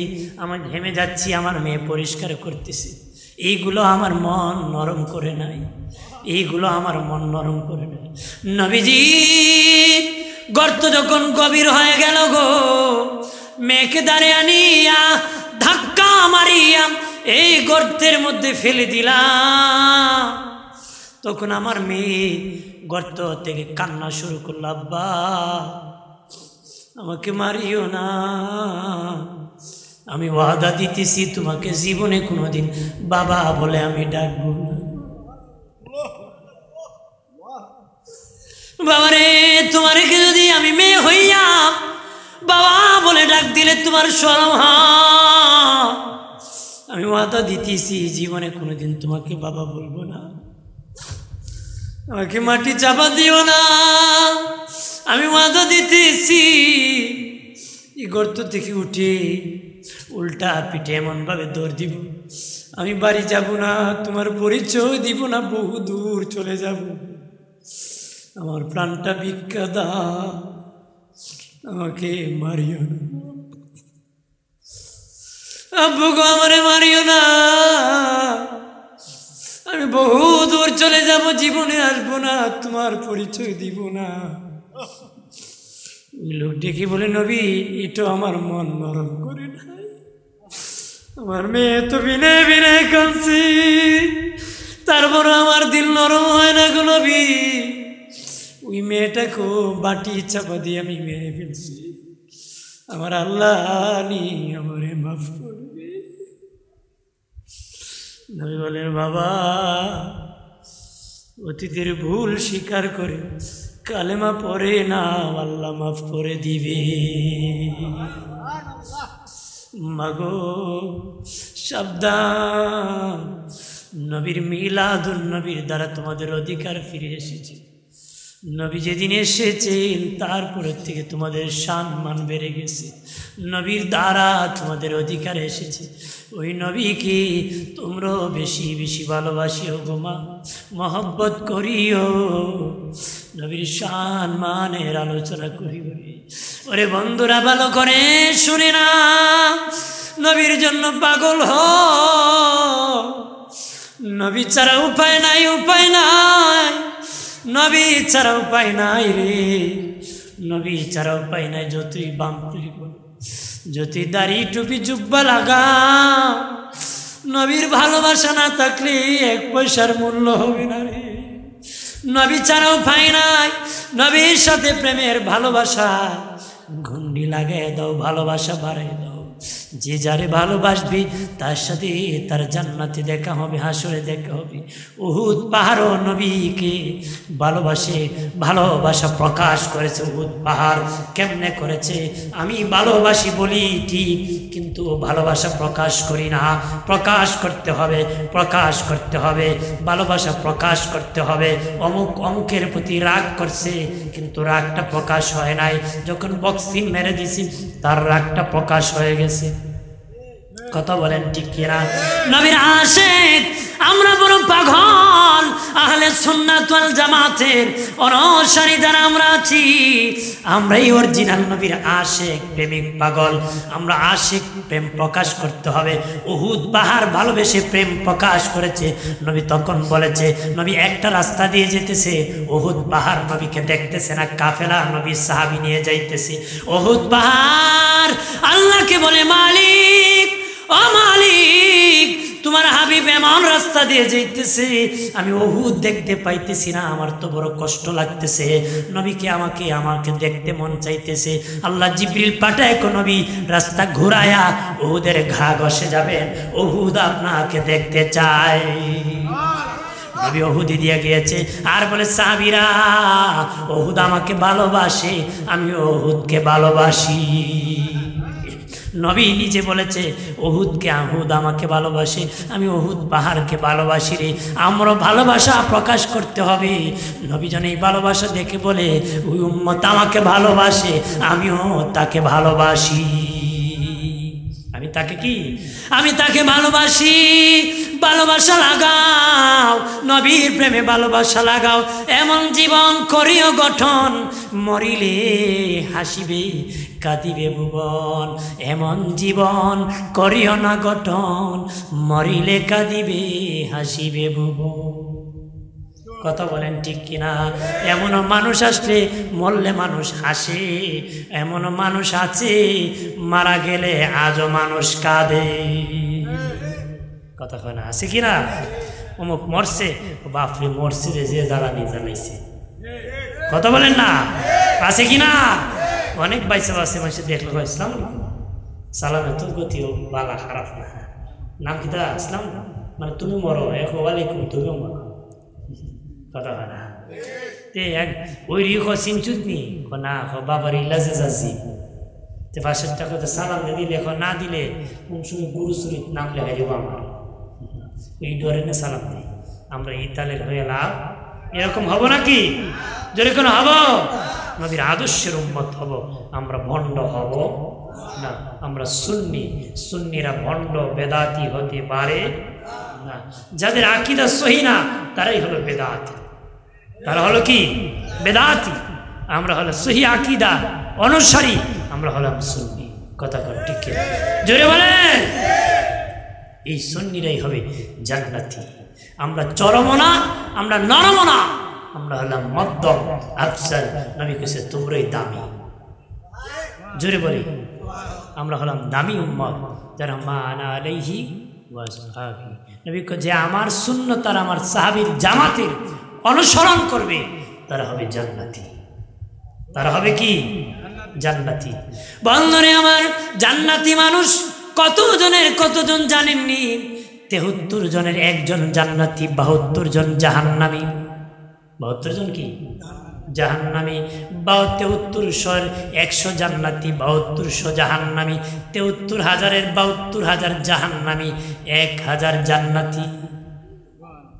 আমার ঘেমে যাচ্ছি, আমার মেয়ে পরিষ্কার করতেছে। এইগুলো আমার মন নরম করে নাই, এইগুলো আমার মন নরম করে নাই। নবীজি গর্ত যখন গভীর হয়ে গেল গো, মেয়েকে দাঁড়িয়ে আনিয়া ধাক্কা মারিয়া এই গর্তের মধ্যে ফেলে দিলাম। তখন আমার মেয়ে গর্ত থেকে কান্না শুরু করল, আব্বা আমাকে মারিও না, আমি ওয়াদা দিতেছি তোমাকে জীবনে কোনোদিন বাবা বলে আমি ডাকবো না। বাবারে তোমারে যদি আমি মেয়ে হইয়া বাবা বলে ডাক দিলে তোমার শরম হয়? আমি ওয়াদা দিতেছি জীবনে কোনোদিন তোমাকে বাবা বলবো না, আমাকে মাটি চাপা দিও না, আমি ওয়াদা দিতেছি। এই গর্ত থেকে উঠে উল্টা পিঠে এমনভাবে দৌড় দিব আমি বাড়ি যাব না, তোমার পরিচয় দিব না, বহু দূর চলে যাব, আমার প্রাণটা ভিক্ষা দাও, আমাকে মারিও না, আব্বু গো আমারে মারিও না, আমি বহু দূর চলে যাব, জীবনে আসবো না, তোমার পরিচয় দিব না। লোক ডেকে বলে, নবী এটা আমার মন নরম করে নাই, আমার মেয়ে তো বিনে বিনে কাঁদছি, তারপর আমার দিল নরম হয় না গো নবী, ওই মেয়েটাকে বাটি চাপা দিয়ে আমি মেরে ফেলছি, আমার আল্লাহ আমারে মাফ করবে। নবী বলেন, বাবা অতীতের ভুল স্বীকার করে কালেমা পড়ে না, আল্লাহ মাফ করে দিবে। মাগো সাবধান, নবীর মিলাদুন নবীর দ্বারা তোমাদের অধিকার ফিরে এসেছে। নবী যেদিন এসেছেন তারপরের থেকে তোমাদের সম্মান বেড়ে গেছে, নবীর দ্বারা তোমাদের অধিকার এসেছে। ওই নবীকে তোমরাও বেশি বেশি ভালোবাসিও গো মা, মহব্বত করিও, নবীর সম্মানের আলোচনা করিও। ওরে বন্ধুরা ভালো করে শুনে না, নবীর জন্য পাগল হ, নবী ছাড়া উপায় নাই, উপায় নাই, নবী ছাড়া উপায় নাই রে, নবী ছাড়া উপায় নাই। যতই বাম তুলি বল, যতই দাড়ি টুপি জুব্বা লাগা, নবীর ভালোবাসা না থাকলে এক পয়সার মূল্য হবে না রে। নবী ছাড়া উপায় নাই, নবীর সাথে প্রেমের ভালোবাসা ঘুন্ডি লাগাই দাও, ভালোবাসা বাড়াই দাও। যে যারে ভালোবাসবি তার সাথে তার জান্নাতে দেখা হবে, হাসরে দেখা হবে। উহুদ পাহাড় নবীকে ভালোবাসে, ভালোবাসা প্রকাশ করেছে। উহুদ পাহাড় কেমনে করেছে? আমি ভালোবাসি বলি ঠিক, কিন্তু ভালোবাসা প্রকাশ করি না। প্রকাশ করতে হবে, প্রকাশ করতে হবে, ভালোবাসা প্রকাশ করতে হবে। অমুক অমুকের প্রতি রাগ করছে, কিন্তু রাগটা প্রকাশ হয় নাই। যখন বক্সিং মেরে দিছি তার রাগটা প্রকাশ হয়ে গেছে। কথা বলেন ঠিক কিনা? নবীর আশিক আমরা বড় পাগল, আহলে সুন্নাত ওয়াল জামাতের অনুসারী যারা আমরা আছি, আমরাই অরিজিনাল নবীর আশিক, প্রেমিক, পাগল। আমরা আশিক, প্রেম প্রকাশ করতে হবে। উহুদ পাহাড় ভালোবেসে প্রেম প্রকাশ করেছে। নবী তখন বলেছে, নবী একটা রাস্তা দিয়ে যেতেছে, উহুদ পাহাড় নবীকে দেখতেছে না, কাফেলা নবী সাহাবী নিয়ে যাইতেছে। উহুদ পাহাড় আল্লাহকে বলে, মালিক ও মালিক, তোমার হাবিব এমন রাস্তা দিয়ে যাইতেছে, আমি উহুদ দেখতে পাইতেছি না, আমার তো বড় কষ্ট লাগতেছে। নবীকে আমাকে দেখতে মন চাইতেছে। আল্লাহ জিবরিল পাঠায়, নবী রাস্তা ঘুরায়া উহুদের ঘা ঘষে যাবেন, উহুদ আপনাকে দেখতে চায়। নবী উহুদে দিয়ে গিয়েছে আর বলে, সাহাবীরা উহুদ আমাকে ভালোবাসে, আমি উহুদকে ভালোবাসি। নবী নিজে বলেছে, উহুদ আমাকে ভালোবাসে, আমি উহুদ পাহাড়কে ভালোবাসি রে। আমরা ভালোবাসা প্রকাশ করতে হবে। নবী যেন এই ভালোবাসা দেখে বলে, ওই উম্মত আমাকে ভালোবাসে, আমিও তাকে ভালোবাসি। আমি তাকে কি? আমি তাকে ভালোবাসি। ভালোবাসা লাগাও, নবীর প্রেমে ভালোবাসা লাগাও। এমন জীবন করিও গঠন, মরিলে হাসিবে কাঁদিবে ভুবন। এমন জীবন করিও না গঠন, মরিলে কাঁদিবে হাসিবে ভুবন। কথা বলেন ঠিক কিনা? এমনও মানুষ আসলে মরলে মানুষ হাসে, এমনও মানুষ আছে মারা গেলে আজও মানুষ কাঁদে। কথা কয় না? আছে কিনা? অমুক মরছে, বাপরে মরছে যে জ্বালানি জ্বালাইছে। কথা বলেন না? আছে কিনা? অনেক বাইসে বাসে মাসে দেখলো, ইসলাম সালামে তোর গতিও বালা খারাপ না। নাম কি তা? ইসলাম মানে তুমি মরো, এক ওয়ালাইকুম তুমিও মরো। কথা হয় না? ওই রিখ চিনচুত নি না, বাবার ইলাজে যাচ্ছি তে পাশেরটা কথা সালাম দিলে, না দিলে কোন সময় গুরু শরীর নাম লেখাই দেবো আমার। এই ডরে না সালাম দিই আমরা, ইতালের হয়ে লাভ। এরকম হবো নাকি? যদি কোনো হবো নবীর আদর্শের উম্মত হব, আমরা ভণ্ড হব না। আমরা সুন্নি, সুন্নিরা ভণ্ড বেদাতি হতে পারে না। যাদের আকীদা সহি না তারাই হলো বেদাতি, তারা হলো কি বেদাতি। আমরা হলো সহি আকীদা অনুসারী, আমরা হলাম সুন্নি। কথা কর ঠিক কি জোরে বলেন? এই সুন্নিরাই হবে জান্নাতি। আমরা চরম না, আমরা নরম না, আমরা হলাম মধ্যম আফসাল। নবী কইছে তোমরাই দামি। জোরে বলি, আমরা হলাম দামি উম্মত, যারা মা আনা আলাইহি ওয়া আসহাবি। নবী কয় যে আমার সুন্নাত আর আমার সাহাবীর জামাতের অনুসরণ করবে তারা হবে জান্নাতি। তারা হবে কি জান্নাতি। বন্ধুরে আমার, জান্নাতি মানুষ কতজন জানেননি? 73 জনের একজন জান্নাতি, 72 জন জাহান্নামী। 72 জন কি জাহান্নামী। 7300 100 জান্নাতি, 7200 জাহান্নামী। 73,000-এর 72,000 জাহান্নামী, 1000 জান্নাতি।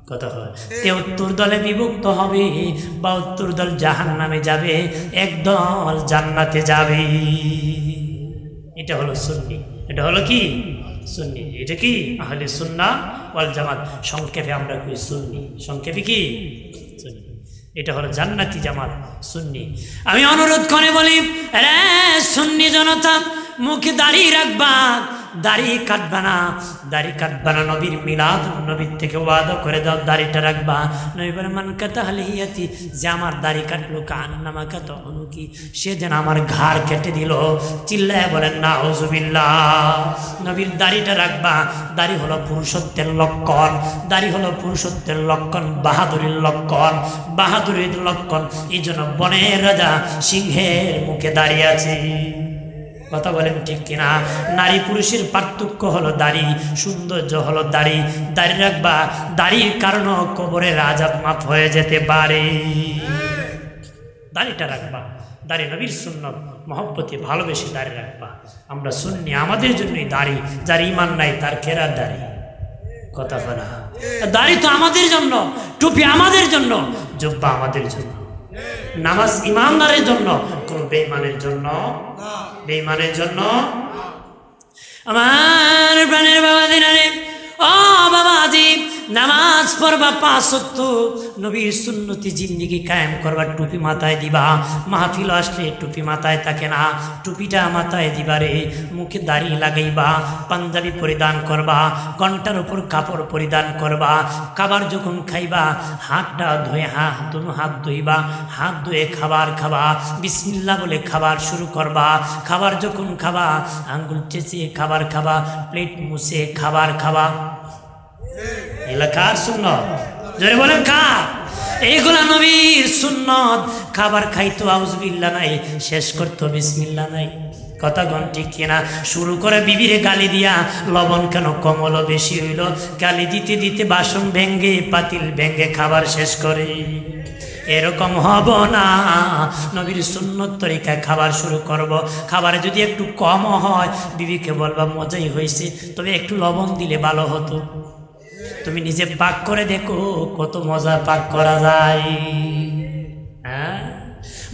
কথা হয় 73 দলে বিভক্ত হবে, 72 দল জাহান্নামে যাবে, 1 দল জান্নাতে যাবে। এটা হলো সুন্নি। এটা হলো কি সুন্নি। এটা কি আহলে সুন্নাহ ওয়াল জামাত। সংক্ষেপে আমরা কই সুন্নি। সংক্ষেপে কি সুন্নি। এটা হলো জান্নাতি জামাত, সুন্নি। আমি অনুরোধ করে বলি, রে সুন্নি জনতা, মুখে দাড়ি রাখবা, দাড়ি কাটবা না, দাড়ি কাটবা না। নবীর মিলাদ নবীর থেকে ওয়াদা করে দাও দাড়িটা রাখবা। নবী বলেন মান কাতা হালিয়াতি, যে আমার দাড়ি কাটলো কান্নামা কাত অনুকি, সে যেন আমার ঘাড় কেটে দিল। চিল্লায় বলেন নাউজুবিল্লাহ। নবীর দাড়িটা রাখবা। দাড়ি হলো পুরুষত্বের লক্ষণ, দাড়ি হলো পুরুষত্বের লক্ষণ, বাহাদুরের লক্ষণ, বাহাদুরের লক্ষণ। এই জন্য বনের রাজা সিংহের মুখে দাঁড়িয়ে আছে। কথা বলেন ঠিক কিনা? নারী পুরুষের পার্থক্য হলো দাড়ি, সৌন্দর্য হলো দাড়ি। দাড়ি রাখবা, দাড়ির কারণে কবরের আযাব মাফ হয়ে যেতে পারে। দাড়িটা রাখবা, দাড়ি নবীর সুন্নাত, মহব্বতে ভালোবেসে দাড়ি রাখবা। আমরা সুন্নি, আমাদের জন্যই দাড়ি। যার ঈমান নাই তার কেরার দাড়ি। কথা বলা, দাড়ি তো আমাদের জন্য, টুপি আমাদের জন্য, জুব্বা আমাদের জন্য, নামাজ ইমানদারের জন্য, কোন বেঈমানের জন্য, বেঈমানের জন্য। আমার প্রাণের বাবা দিনারে, ও বাবাজি, নামাজ পড়বা 5 ওয়াক্ত, নবীর সুন্নতি জিন্দেগি কায়েম করবা, টুপি মাথায় দিবা। মাহফিল আসলে টুপি মাথায় থাকে না, টুপিটা মাথায় দিবারে। মুখে দাড়ি লাগাইবা, পাঞ্জাবি পরিধান করবা, ঘন্টার উপর কাপড় পরিধান করবা। খাবার যখন খাইবা হাতটা ধুয়ে, দুনো হাত ধুইবা, হাত ধুয়ে খাবার খাবা, বিসমিল্লাহ বলে খাবার শুরু করবা। খাবার যখন খাবা আঙ্গুল চেঁচিয়ে খাবার খাবা, প্লেট মুছে খাবার খাবা। এলাকার সুন্নত, জোরে বলেন কার? এইগুলা নবীর সুন্নত। খাবার খাইতো আউযুবিল্লাহ নাই, শেষ করতো বিসমিল্লাহ নাই। কথা গণ ঠিক কিনা? শুরু করে বিবিরে গালি দিয়া, লবণ কেন কম হলো বেশি হইল, গালি দিতে দিতে বাসন ভেঙ্গে, পাতিল ভেঙ্গে খাবার শেষ করে। এরকম হব না। নবীর সুন্নত তরিকায় খাবার শুরু করব। খাবারে যদি একটু কম হয় বিবিকে বলবা মজাই হয়েছে, তবে একটু লবণ দিলে ভালো হতো। তুমি নিজে পাক করে দেখো কত মজা পাক করা যায়। হ্যাঁ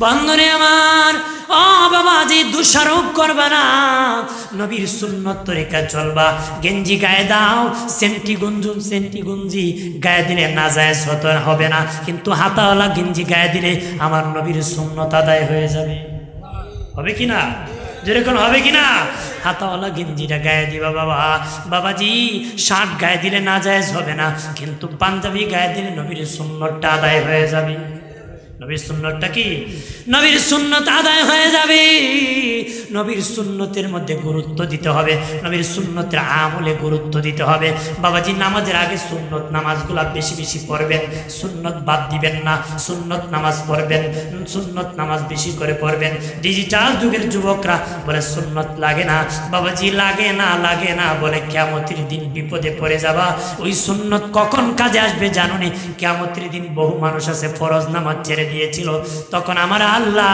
বন্ধুরে আমার, ও বাবাজি, দোষারোপ করবা না, নবীর সুন্নত তরিকা চলবা। গেঞ্জি গায়ে দাও, সেন্টি গুঞ্জি গায়ে দিলে নাজায়েজ হবে না, কিন্তু হাতাওয়ালা গেঞ্জি গায়ে দিলে আমার নবীর সুন্নত আদায় হয়ে যাবে। হবে কি না? যেরকম হবে কি না? হাতাওয়ালা গেঞ্জিটা গায়ে দিবা বাবা। বাবাজি, শার্ট গায়ে দিলে নাজায়েজ হবে না, কিন্তু পাঞ্জাবি গায়ে দিলে নবীর সুন্নতটা আদায় হয়ে যাবে। নবীর সুন্নতটা কি? নবীর সুন্নত আদায় হয়ে যাবে। নবীর সুন্নতের মধ্যে গুরুত্ব দিতে হবে, নবীর সুন্নতের আমলে গুরুত্ব দিতে হবে। বাবাজি, নামাজের আগে সুন্নত নামাজগুলা বেশি বেশি পড়বেন, সুন্নত বাদ দিবেন না, সুন্নত নামাজ পড়বেন, সুন্নত নামাজ বেশি করে পড়বেন। ডিজিটাল যুগের যুবকরা বলে সুন্নত লাগে না। বাবাজি, লাগে না বলে কিয়ামতের দিন বিপদে পড়ে যাবা। ওই সুন্নত কখন কাজে আসবে জানো নি? কিয়ামতের দিন বহু মানুষ আছে ফরজ নামাজ ছেড়ে দিয়েছিল, তখন আমার আল্লাহ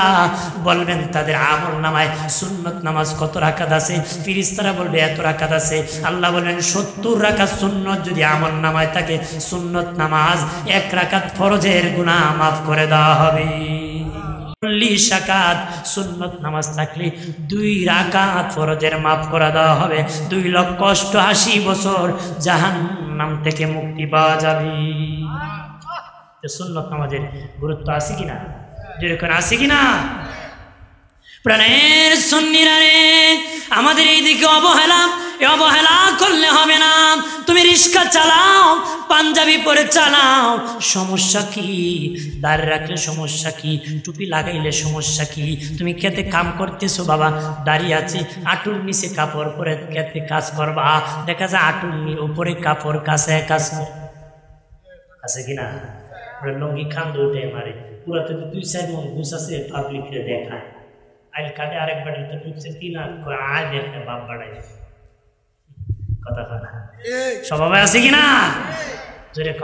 বলবেন তাদের আমল নামায় সুন্নত নামাজ কত রাকাত আছে, ফেরেশতারা বলবে এত রাকাত আছে। আল্লাহ বলবেন 70 রাকাত সুন্নত যদি আমল নামায় থাকে, সুন্নত নামাজ 1 রাকাত ফরজের গুনাহ মাফ করে দেওয়া হবে। 40 রাকাত সুন্নত নামাজ থাকলে 2 রাকাত ফরজের মাফ করে দেওয়া হবে। 2,80,000 বছর জাহান্নাম থেকে মুক্তি পাওয়া যাবে। সুন্নত নামাজের গুরুত্ব আছে কিনা, যেরকম আছে কিনা? প্রাণের সুন্নিরা রে, আমাদের এইদিকে অবহেলা করলে হবে না। তুমি রিক্সা চালাও, পাঞ্জাবি পরে চালাও, সমস্যা কি? দাঁড়িয়ে রাখলে সমস্যা কি? টুপি লাগাইলে সমস্যা কি? তুমি খেতে কাম করতেছো বাবা, দাঁড়িয়ে আছে, আঁটুর নিচে কাপড় পরে খেতে কাজ করবা, দেখা যায় আঁটুর উপরে কাপড় কাছে কাজ আছে কিনা? লঙ্গি খান্দ উঠে মারে, পুরাতে 2-4 মন ঘুষ আছে, পাবলিকরে দেখায়। আইল কাটে আরেকবার তো ঢুকছে 3 আয় দেখে বাপ বাড়াই কথা কথা স্বভাবে আছে কিনা? জোরে খ।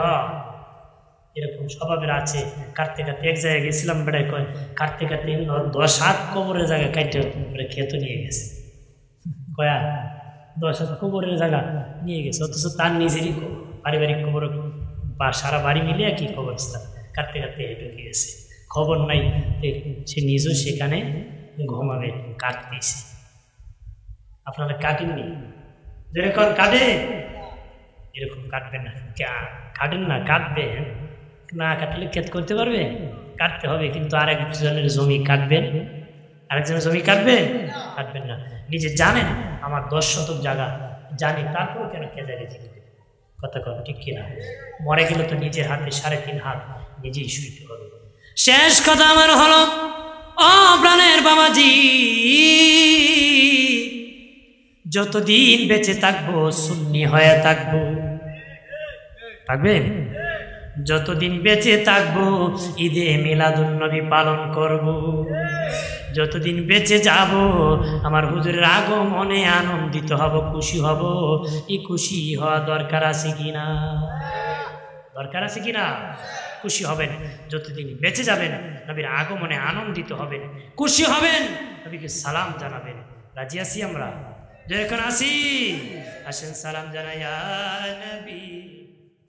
এরকম স্বভাবের আছে। কাটতে কাটতে এক জায়গায় গেছিলাম, বেড়ায় কয় কাটতে কাটতে 10-7 কবরের জায়গা কাটতে খেতে নিয়ে গেছে। কয়া 10-7 কবরের জায়গা নিয়ে গেছে, অথচ তার নিজেরই পারিবারিক কবর বা সারা বাড়ি মিলে কি কবরস্থান। কাটতে কাটতে হেঁটে গিয়েছে, খবর নাই, সে নিজেও সেখানে ঘুমাবে, কাটতেছে। আপনারা কাটেননি? যেরকম কাটে এরকম কাটবেন না, কাটেন না, কাটবেন না। কাটলে ক্ষেত করতে পারবে? কাটতে হবে, কিন্তু আরেকজনের জমি কাটবেন, আরেকজনের জমি কাটবেন? কাটবেন না। নিজে জানেন আমার 10 শতক জায়গা, জানি, তারপর কেন কেজারেজি কথা কন, ঠিক কিনা? মরে গেলে তো নিজের হাতে 3.5 হাত নিজেই শুইতে হবে। শেষ কথা আমার হলো, ও প্রাণের বাবাজি, যতদিন বেঁচে থাকবো সুন্নি হয়ে থাকবো, থাকবেন? যতদিন বেঁচে থাকবো ঈদে মিলাদুন্নবী পালন করব। যতদিন বেঁচে যাব আমার হুজুরের আগমনে আনন্দিত হব, খুশি হব। এই খুশি হওয়া দরকার আছে কিনা? দরকার আছে কিনা? খুশি হবেন, যতদিন বেঁচে যাবেন নবীর আগমনে আনন্দিত হবেন, খুশি হবেন, নবীকে সালাম জানাবেন। রাজি আছি আমরা? যখন আসি আসেন সালাম জানাই, ইয়া নবী।